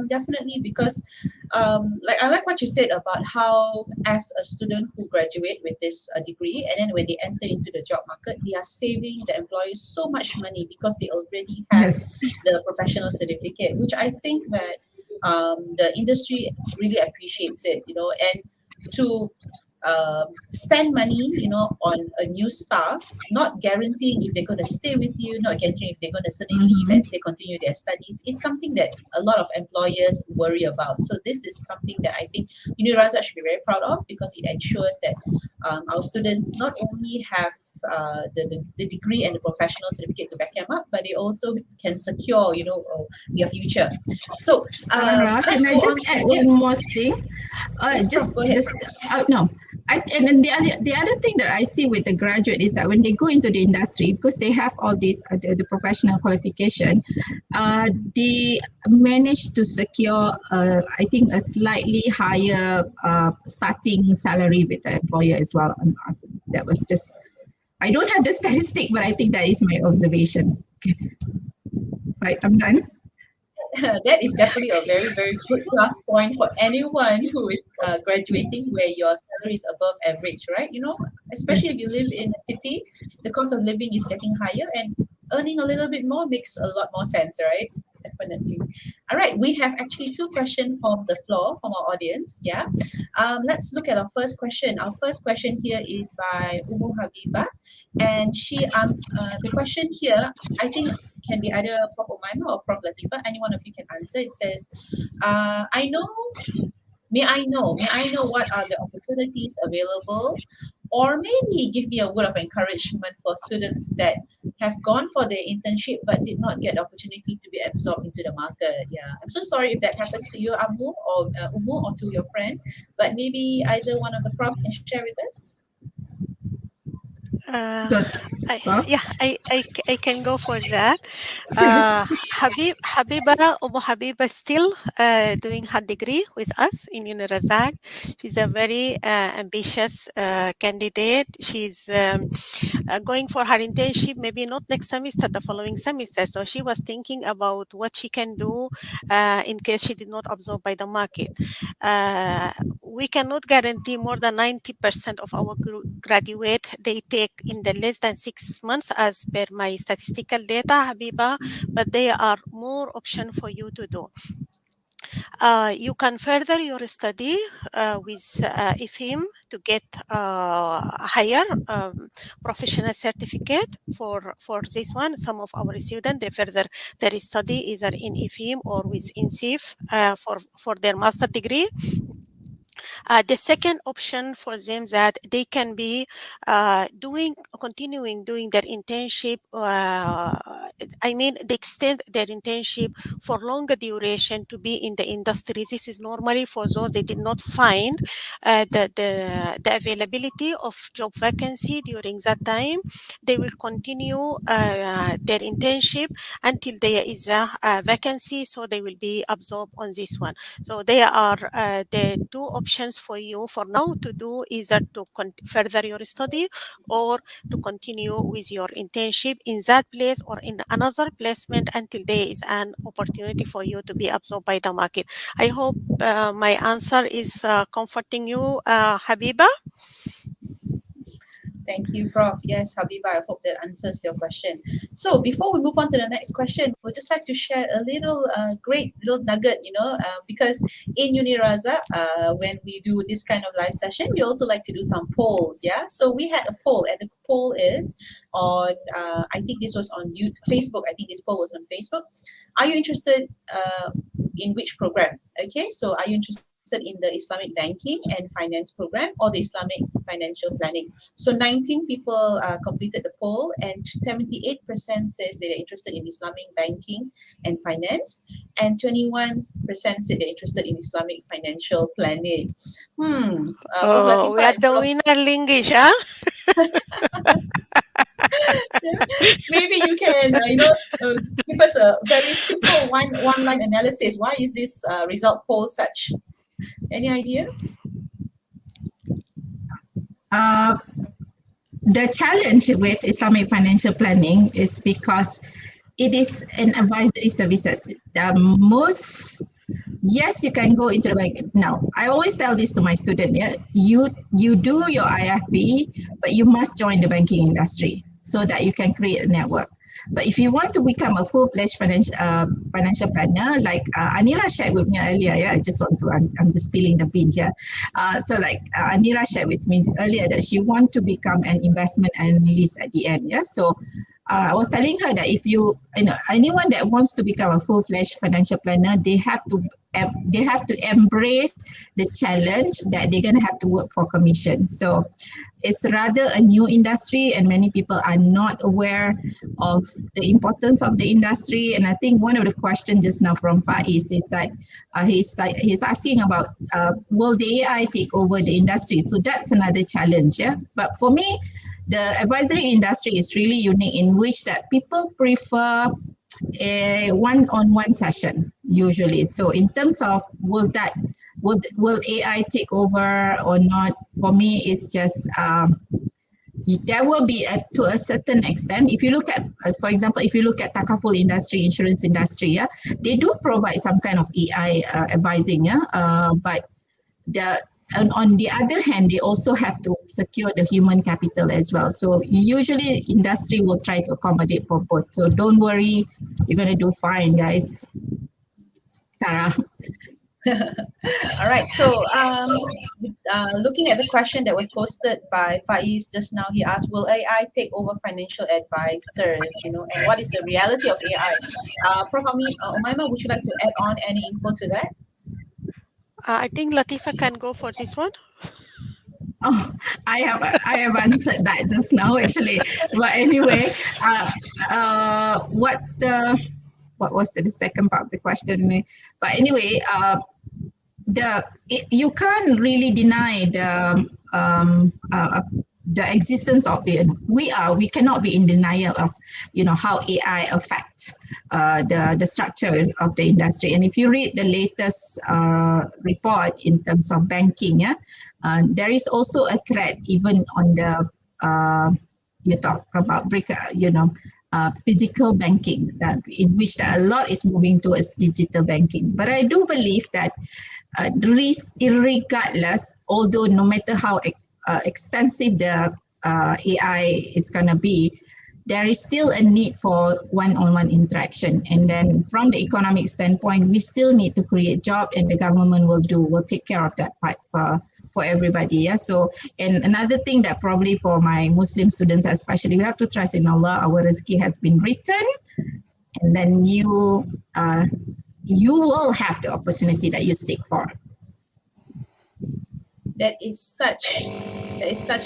Definitely, because like I like what you said about how, as a student who graduate with this degree, and then when they enter into the job market, they are saving the employers so much money because they already have Yes. the professional certificate, which I think that the industry really appreciates it. And to spend money, on a new staff, not guaranteeing if they're going to stay with you, not guaranteeing if they're going to suddenly leave and say continue their studies. It's something that a lot of employers worry about. So this is something that I think UNIRAZAK should be very proud of, because it ensures that our students not only have the degree and the professional certificate to back them up, but they also can secure, their future. So Sarah, let's can go I on. just add Yes, one more thing? yes, Prof, go ahead. No. And then the other thing that I see with the graduate is that when they go into the industry, because they have all these the professional qualification, they manage to secure I think a slightly higher starting salary with the employer as well. That was just, I don't have the statistic, but I think that is my observation. Okay. Right, I'm done. That is definitely a very, very good plus point for anyone who is graduating where your salary is above average, right? Especially if you live in a city, the cost of living is getting higher, and earning a little bit more makes a lot more sense, right? Definitely. All right, we have actually two questions from the floor from our audience. Yeah. Let's look at our first question. Our first question here is by Umu Habiba, and the question here, I think, can be either Prof. Umaima or Prof. Latifa. Any one of you can answer. It says, may I know what are the opportunities available, or maybe give me a word of encouragement for students that have gone for their internship but did not get the opportunity to be absorbed into the market. Yeah, I'm so sorry if that happened to you, Amu, or Umu, or to your friend, but maybe either one of the profs can share with us. Uh, So, I can go for that. yes. Habiba still doing her degree with us in UNIRAZAK. She's a very ambitious candidate. She's going for her internship, maybe not next semester, the following semester. So she was thinking about what she can do in case she did not absorb by the market. We cannot guarantee more than 90% of our graduate they take in the less than 6 months as per my statistical data, Habiba, but there are more options for you to do. You can further your study with IFHIM to get a higher professional certificate for this one. Some of our students, they further their study either in IFHIM or with INSIF for their master degree. The second option for them that they can be continuing doing their internship. I mean, they extend their internship for longer duration to be in the industry. This is normally for those they did not find the availability of job vacancy during that time. They will continue their internship until there is a vacancy, so they will be absorbed on this one. So there are the two options for you for now to do, either to further your study or to continue with your internship in that place or in another placement until there is an opportunity for you to be absorbed by the market. I hope my answer is comforting you, Habiba. Thank you, Prof. Yes, Habiba, I hope that answers your question. So before we move on to the next question, we'd just like to share a little great little nugget, because in UNIRAZA, when we do this kind of live session, we also like to do some polls, yeah? So we had a poll, and the poll is on, I think this was on Facebook. I think this poll was on Facebook. Are you interested in which program? Okay, so are you interested in the Islamic banking and finance program or the Islamic financial planning? So 19 people completed the poll, and 78% says they're interested in Islamic banking and finance, and 21% said they're interested in Islamic financial planning. Prof Oh, we Latifah are and the Prof, winner, Lingish, huh? maybe you can give us a very simple one line analysis. Why is this result poll such? Any idea? Uh, the challenge with Islamic financial planning is because it is an advisory services. Yes, you can go into the bank. Now, I always tell this to my student, yeah, you do your IFB, but you must join the banking industry so that you can create a network. But if you want to become a full-fledged financial planner, like Anira shared with me earlier, yeah, I'm just spilling the bean here. Anira shared with me earlier that she want to become an investment analyst at the end, yeah. So I was telling her that if anyone that wants to become a full-fledged financial planner, they have to embrace the challenge that they're going to have to work for commission. So it's rather a new industry, and many people are not aware of the importance of the industry. And I think one of the questions just now from Faiz is that he's asking about will the AI take over the industry? So that's another challenge, yeah. But for me, the advisory industry is really unique in which that people prefer a one-on-one session usually. So in terms of will AI take over or not, for me it's just there will be to a certain extent. If you look at, for example, if you look at takaful industry, insurance industry, yeah, they do provide some kind of AI advising, yeah, but on the other hand, they also have to secure the human capital as well. So usually industry will try to accommodate for both. So don't worry, you're going to do fine, guys. Tara. All right. So, looking at the question that was posted by Faiz just now, he asked, "Will AI take over financial advisors? And what is the reality of AI?" Prof. Umaima, would you like to add on any info to that? I think Latifa can go for this one. Oh, I have answered that just now actually. But anyway, what was the second part of the question? But anyway, you can't really deny the existence of it. We cannot be in denial of how AI affects the structure of the industry. And if you read the latest report in terms of banking, yeah, there is also a threat even on the you talk about physical banking, that in which a lot is moving towards digital banking. But I do believe that regardless, although no matter how extensive the AI is going to be, there is still a need for one-on-one interaction. And then from the economic standpoint, we still need to create job, and the government will take care of that part for everybody. Yeah. So, and another thing that probably for my Muslim students especially, we have to trust in Allah. Our rizki has been written, and then you will have the opportunity that you seek for. That is such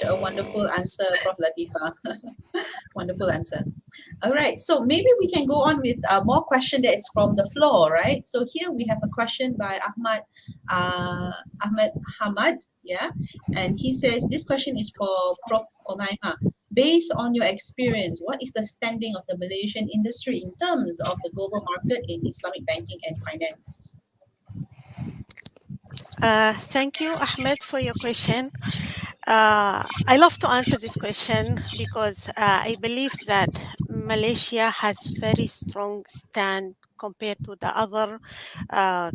a wonderful answer, Prof. Latifa. Wonderful answer. All right, so maybe we can go on with more question that is from the floor, right? So here we have a question by Ahmed Hamad, yeah, and he says this question is for Prof. Omaima. Based on your experience, what is the standing of the Malaysian industry in terms of the global market in Islamic banking and finance? Thank you, Ahmed, for your question. I love to answer this question because I believe that Malaysia has very strong stand compared to the other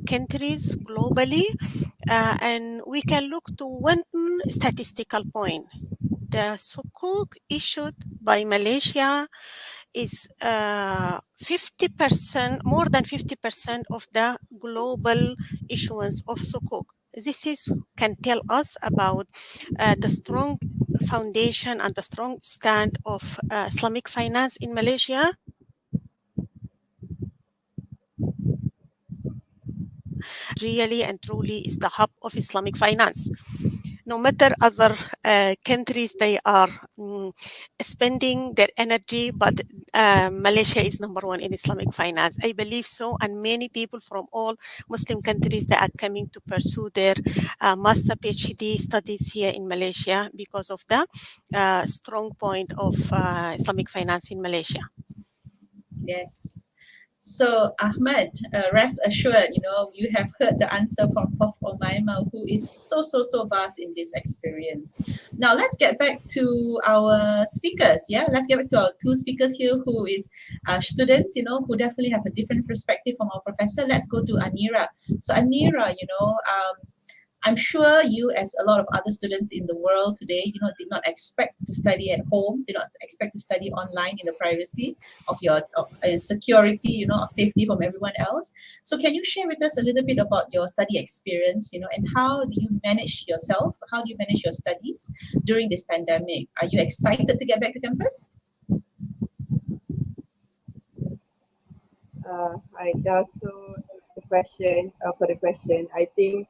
countries globally. And we can look to one statistical point. The sukuk issued by Malaysia is 50%, more than 50% of the global issuance of sukuk. This can tell us about the strong foundation and the strong stand of Islamic finance in Malaysia. Really and truly is the hub of Islamic finance. No matter other countries, they are spending their energy, but Malaysia is number one in Islamic finance. I believe so, and many people from all Muslim countries that are coming to pursue their master PhD studies here in Malaysia because of the strong point of Islamic finance in Malaysia. Yes. So Ahmed, rest assured, you have heard the answer from Prof. Omaima, who is so vast in this experience. Now let's get back to our speakers. Yeah, let's get back to our two speakers here, who is students, who definitely have a different perspective from our professor. Let's go to Anira. So Anira, I'm sure you, as a lot of other students in the world today, did not expect to study at home, did not expect to study online in the privacy of your security, or safety from everyone else. So can you share with us a little bit about your study experience, and how do you manage yourself? How do you manage your studies during this pandemic? Are you excited to get back to campus? Hi, yeah, so for the question, I think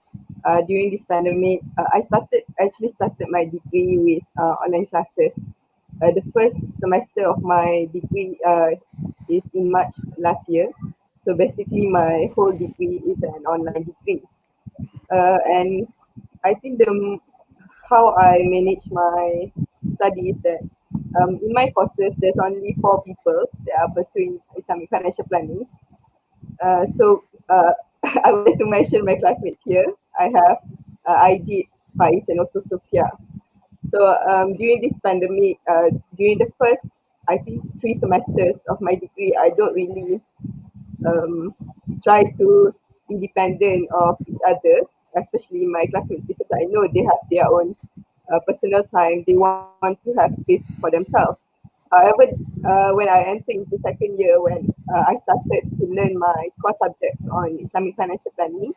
during this pandemic, I actually started my degree with online classes. The first semester of my degree is in March last year. So basically, my whole degree is an online degree. And I think how I manage my studies that in my courses, there's only 4 people that are pursuing Islamic financial planning. So I would like to mention my classmates here. I have Aidit, Faiz, and also Sophia. So during this pandemic, during the first, I think, 3 semesters of my degree, I don't really try to be dependent of each other, especially my classmates, because I know they have their own personal time. They want to have space for themselves. However, when I entered into second year, when I started to learn my core subjects on Islamic financial planning,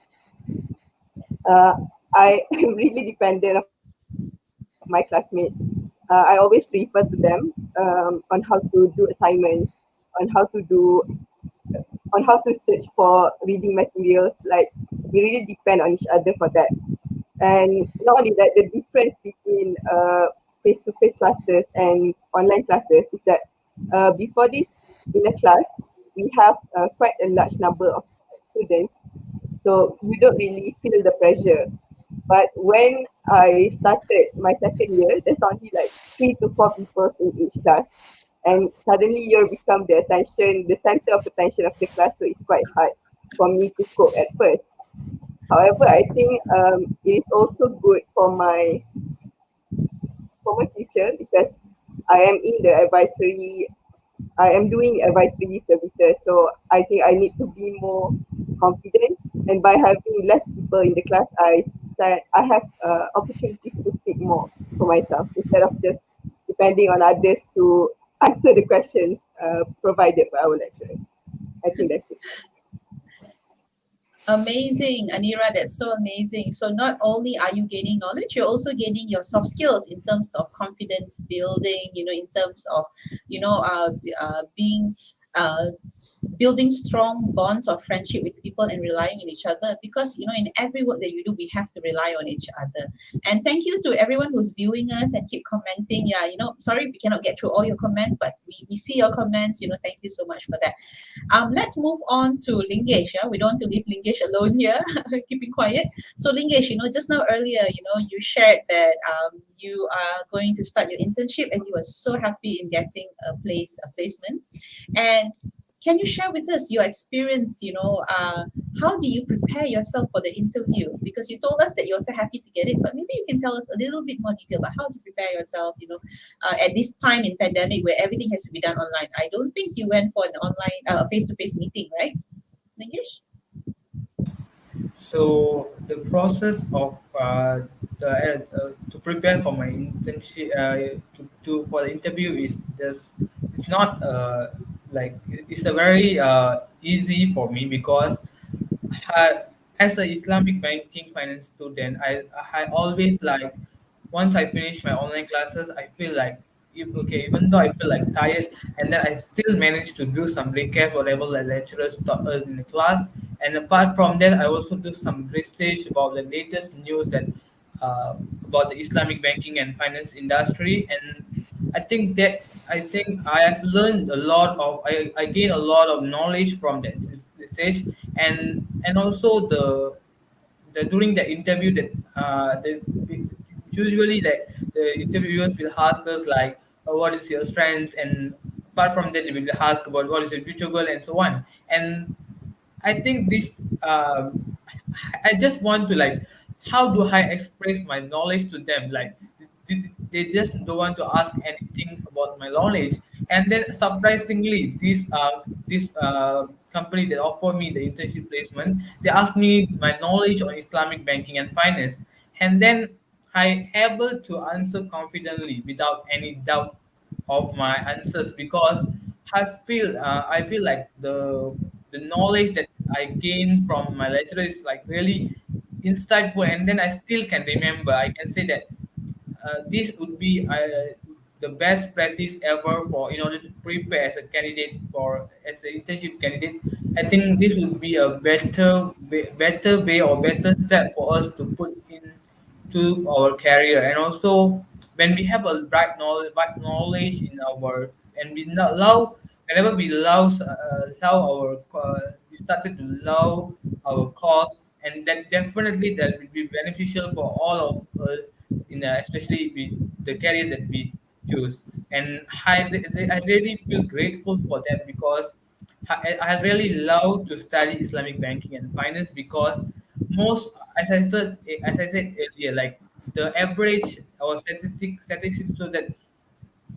uh, I am really dependent of my classmates. I always refer to them on how to do assignments, on how to do, on how to search for reading materials. Like, we really depend on each other for that. And not only that, the difference between face-to-face classes and online classes is that before this, in a class, we have quite a large number of students, so you don't really feel the pressure. But when I started my second year, there's only like 3 to 4 people in each class, and suddenly you become the center of attention of the class. So it's quite hard for me to cope at first. However, I think it is also good for my teacher, because I am in the advisory. I am doing advisory services, so I think I need to be more confident. And by having less people in the class, I have opportunities to speak more for myself instead of just depending on others to answer the questions provided by our lecturers. I think that's it. Amazing, Anira. That's so amazing. So not only are you gaining knowledge, you're also gaining your soft skills in terms of confidence building. In terms of, being building strong bonds of friendship with people and relying on each other. Because in every work that you do, we have to rely on each other. And thank you to everyone who's viewing us and keep commenting. Yeah, sorry we cannot get through all your comments, but we see your comments. Thank you so much for that. Let's move on to Lingesh. Yeah? We don't want to leave Lingesh alone here, keeping quiet. So Lingesh, just now earlier, you shared that you are going to start your internship and you were so happy in getting a placement. And can you share with us your experience? How do you prepare yourself for the interview? Because you told us that you're so happy to get it, but maybe you can tell us a little bit more detail about how to prepare yourself. At this time in pandemic where everything has to be done online. I don't think you went for an online face-to-face meeting, right, Lingesh? So the process of to prepare for my internship to for the interview is just it's not like it's a very easy for me because uh, as an Islamic banking finance student, I always like once I finish my online classes, I feel like okay, even though I feel like tired, and then I still manage to do some recap whatever the lecturers taught us in the class. And apart from that, I also do some research about the latest news that about the Islamic banking and finance industry. And I think I have learned a lot of I gain a lot of knowledge from that research, and also the during the interview that usually like the interviewers will ask us like what is your strengths, and apart from that they will ask about what is your future goal and so on. And I think this I just want to like how do I express my knowledge to them? Like they just don't want to ask anything about my knowledge. And then surprisingly, this company that offered me the internship placement, they asked me my knowledge on Islamic banking and finance, and then I able to answer confidently without any doubt of my answers because I feel like the knowledge that I gain from my lecturer is like really insightful, and then I still can remember. I can say that this would be the best practice ever for in order to prepare as a candidate for as an internship candidate. I think this would be a better way or better step for us to put in to our career. And also when we have a right knowledge in our and we not love whenever we love our we started to love our cause, and that definitely that will be beneficial for all of us in especially with the career that we choose. And I really feel grateful for that because I really love to study Islamic banking and finance because most as I said earlier, like the average or statistics show that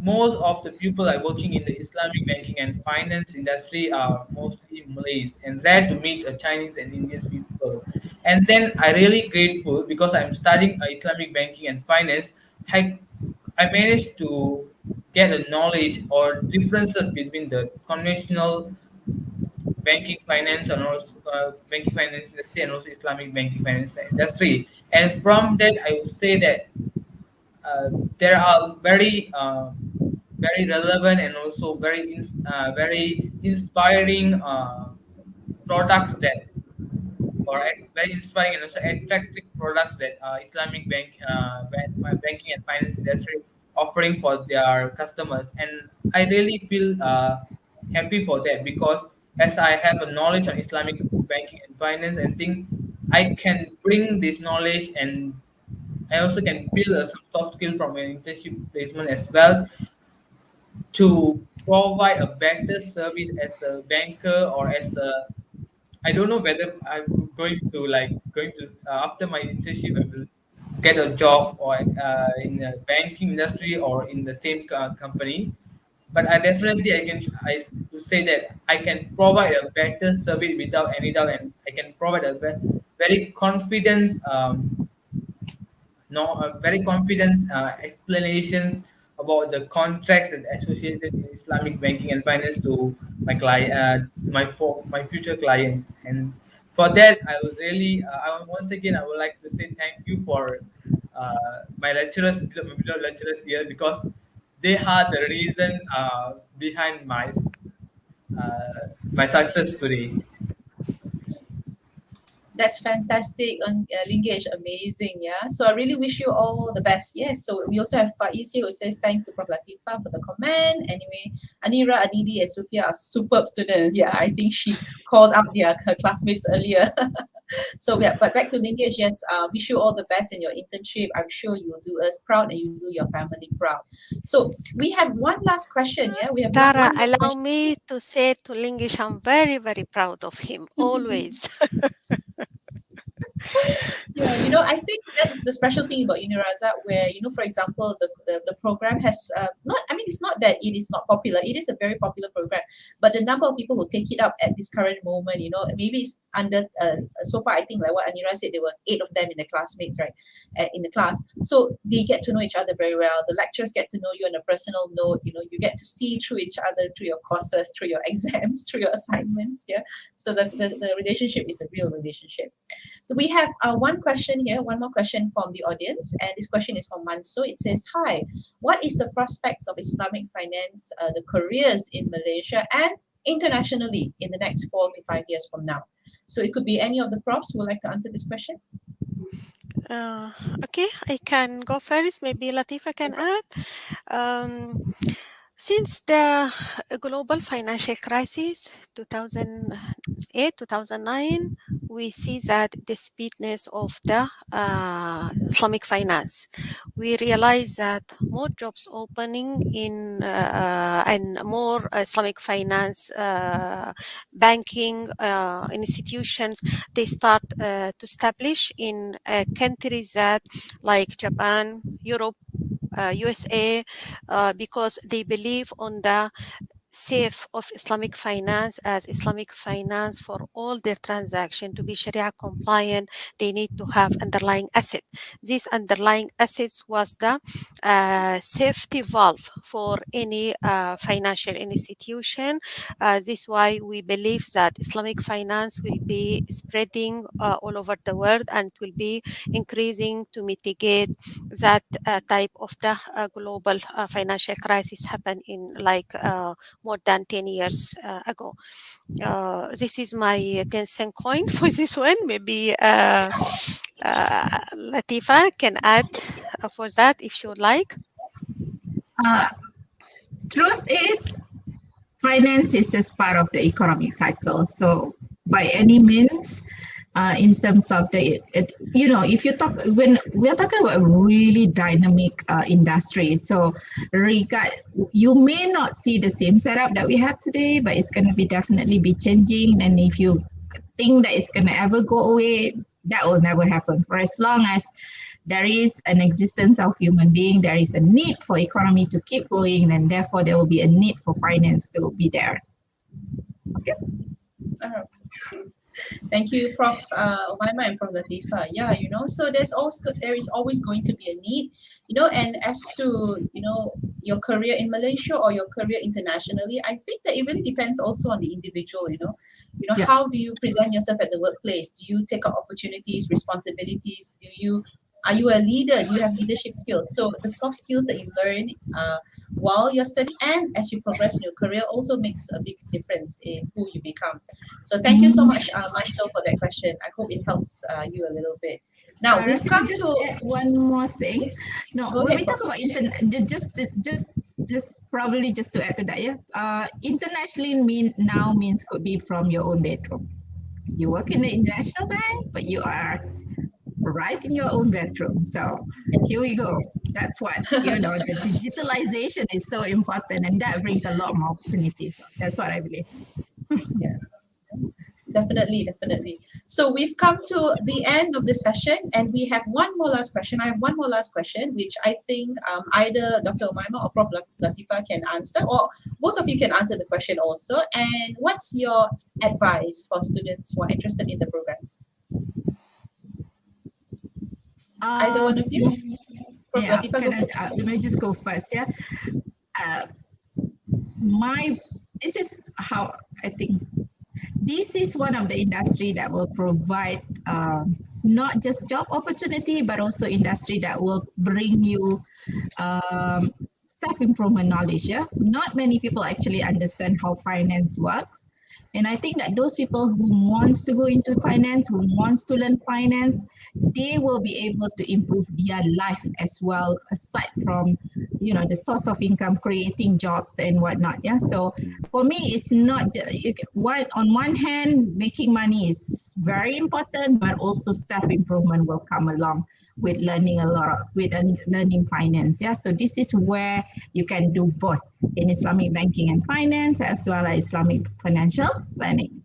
most of the people are working in the Islamic banking and finance industry are mostly Malays, and rare to meet a Chinese and Indian people. And then I really grateful because I'm studying Islamic banking and finance. I I managed to get a knowledge or differences between the conventional banking finance and also banking finance industry and also Islamic banking finance industry. And from that, I would say that there are very relevant and also very inspiring products that very inspiring and also attractive products that Islamic banking and finance industry offering for their customers. And I really feel happy for that because as I have a knowledge on Islamic banking and finance, and think I can bring this knowledge, and I also can build some soft skill from an internship placement as well to provide a better service as a banker or as a I don't know whether I'm going to after my internship I will get a job or in the banking industry or in the same company. But I definitely I to say that I can provide a better service without any doubt, and I can provide a very confident no very confident explanations about the contracts that associated in Islamic banking and finance to my client, my future clients. And for that, I would really, once again, I would like to say thank you for my lecturers, my beloved lecturers here, because they are the reason behind my success today. That's fantastic, Lingesh. Amazing, yeah. So I really wish you all the best. Yes. So we also have Faiz here who says thanks to Prof. Latifa for the comment. Anyway, Anira, Aditi, and Sophia are superb students. Yeah, I think she called out her classmates earlier. So yeah, but back to Lingesh. Yes, wish you all the best in your internship. I'm sure you will do us proud and you do your family proud. So we have one last question. Yeah, we have Tara, one last allow question. me to say to Lingish, I'm very, very proud of him, always. Yeah, I think that's the special thing about UNIRAZA, where, for example, the program has not, I mean, it's not that it is not popular. It is a very popular program, but the number of people who take it up at this current moment, maybe it's under, so far, I think, like what Anira said, there were 8 of them in the classmates, right, in the class. So they get to know each other very well. The lecturers get to know you on a personal note. You get to see through each other, through your courses, through your exams, through your assignments. Yeah. So the relationship is a real relationship. We have one question here, one more question from the audience, and this question is from Manso. It says, "Hi, what is the prospects of Islamic finance, the careers in Malaysia and internationally in the next 4 to 5 years from now?" So it could be any of the profs who would like to answer this question. Uh, okay, I can go first. Maybe Latifa can add. Since the global financial crisis, 2008, 2009, we see that the speediness of the Islamic finance. We realize that more jobs opening in and more Islamic finance banking institutions, they start to establish in countries that like Japan, Europe, USA, because they believe on the safe of Islamic finance as Islamic finance for all their transaction to be Sharia compliant, they need to have underlying asset. These underlying assets was the safety valve for any financial institution. This is why we believe that Islamic finance will be spreading all over the world and it will be increasing to mitigate that type of the global financial crisis happened in like more than 10 years ago. This is my 10-cent coin for this one. Maybe Latifa can add for that if she would like. Uh, Truth is, finance is just part of the economic cycle. So by any means, in terms of if you talk, when we're talking about a really dynamic industry, so you may not see the same setup that we have today, but it's going to be definitely be changing. And if you think that it's going to ever go away, that will never happen. For as long as there is an existence of human being, there is a need for economy to keep going, and therefore there will be a need for finance to be there. Okay. Thank you, Prof. Umaima and Prof. Latifa. Yeah, so there is always going to be a need, and as to your career in Malaysia or your career internationally, I think that it really depends also on the individual. Yeah. How do you present yourself at the workplace? Do you take up opportunities, responsibilities? Are you a leader? Do you have leadership skills? So the soft skills that you learn while you're studying and as you progress in your career also makes a big difference in who you become. So thank you so much, Marcel, for that question. I hope it helps you a little bit. Now we've come just to add one more thing. yes. No, Go when ahead, we talk Prof. about just probably just to add to that, yeah. Internationally means could be from your own bedroom. You work in the international bank, but you are right in your own bedroom. So here we go. That's what the digitalization is so important, and that brings a lot more opportunities. That's what I believe. Yeah. Definitely. So we've come to the end of the session, and we have one more last question. I have one more last question, which I think either Dr. Umaima or Prof. Latifa can answer, or both of you can answer the question also. And what's your advice for students who are interested in the programs? Either one of you? Prof. Yeah, Latifah, go first. let me just go first. Yeah, uh, my this is how I think this is one of the industry that will provide not just job opportunity but also industry that will bring you self improvement knowledge. Yeah, not many people actually understand how finance works, and I think that those people who wants to go into finance, who wants to learn finance, they will be able to improve their life as well, aside from the source of income, creating jobs and whatnot. Yeah, so for me, it's not on one hand, making money is very important, but also self improvement will come along with learning a lot of with learning finance. Yeah, so this is where you can do both in Islamic banking and finance as well as Islamic financial planning.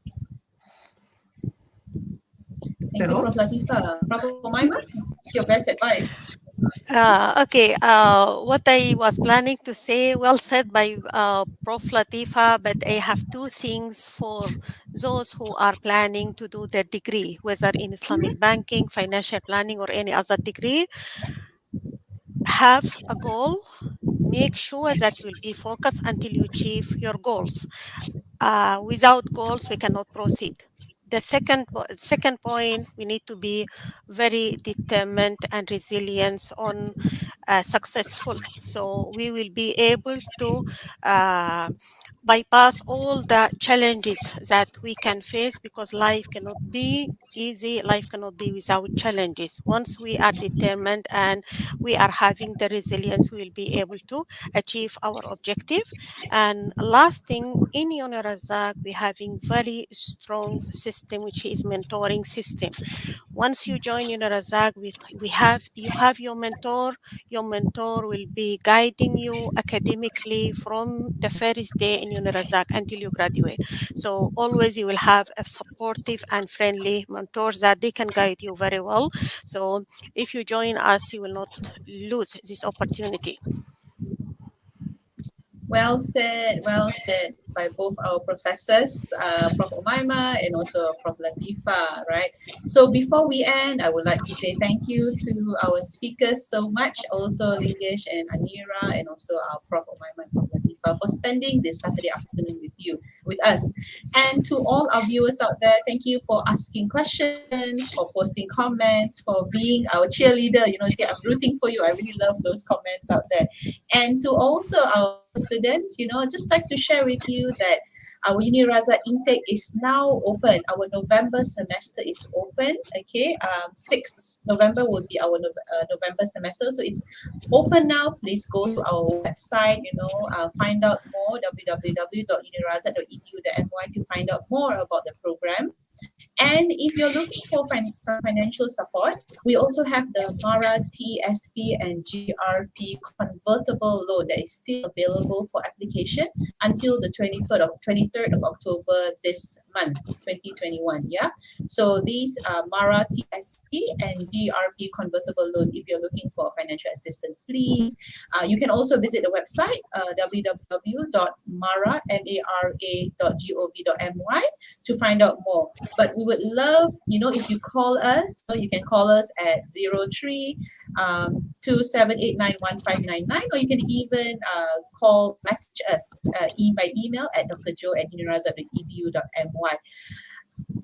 Thank you, So Prof. Latifah. Prof. Umaima, what's your best advice? Okay, what I was planning to say, well said by Prof. Latifa, but I have two things for those who are planning to do their degree, whether in Islamic banking, financial planning, or any other degree. Have a goal. Make sure that you will be focused until you achieve your goals. Without goals, we cannot proceed. The second point, we need to be very determined and resilient on successful. So we will be able to uh, bypass all the challenges that we can face, because life cannot be easy, life cannot be without challenges. Once we are determined and we are having the resilience, we will be able to achieve our objective. And last thing, in UNIRAZAK, we having very strong system, which is mentoring system. Once you join UNIRAZAK, we have you have your mentor. Your mentor will be guiding you academically from the first day in UNIRAZAK until you graduate. So always you will have a supportive and friendly mentors that they can guide you very well. So if you join us, you will not lose this opportunity. Well said by both our professors, Prof. Umaima and also Prof. Latifa, right? So before we end, I would like to say thank you to our speakers so much, also Lingesh and Anira, and also our Prof. Umaima and Prof. Latifa for spending this Saturday afternoon with us. And to all our viewers out there, thank you for asking questions, for posting comments, for being our cheerleader. See, I'm rooting for you. I really love those comments out there. And to also our students, just like to share with you that our UNIRAZA intake is now open. Our November semester is open. Okay, 6th November will be our November semester. So it's open now. Please go to our website, find out more, www.unirazak.edu.my, to find out more about the program. And if you're looking for some financial support, we also have the MARA TSP and GRP convertible loan that is still available for application until the 23rd of October this month, 2021. Yeah. So these are MARA TSP and GRP convertible loan. If you're looking for financial assistance, please. You can also visit the website www.mara.gov.my to find out more. But we would love, if you call us. You can call us at 03 2789159, or you can even message us by email at drjoe@unirazak.edu.my.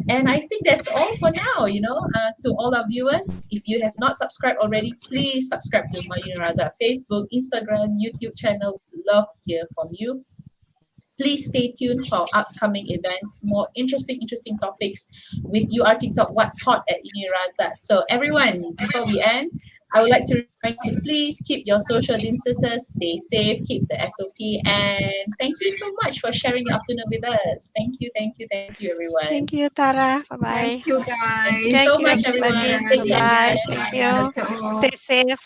And I think that's all for now. To all our viewers, if you have not subscribed already, please subscribe to my UNIRAZA Facebook, Instagram, YouTube channel. We'd love to hear from you. Please stay tuned for upcoming events, more interesting topics with UR TikTok, What's Hot at UNIRAZA. So everyone, before we end, I would like to remind you to please keep your social distances, stay safe, keep the SOP, and thank you so much for sharing your afternoon with us. Thank you, everyone. Thank you, Tara. Bye thank bye. you Thank you guys. Thank so you, much, Thank you, everyone. everybody. Take Bye care. bye. Lingesh Thank and you. Dr. O. Stay safe.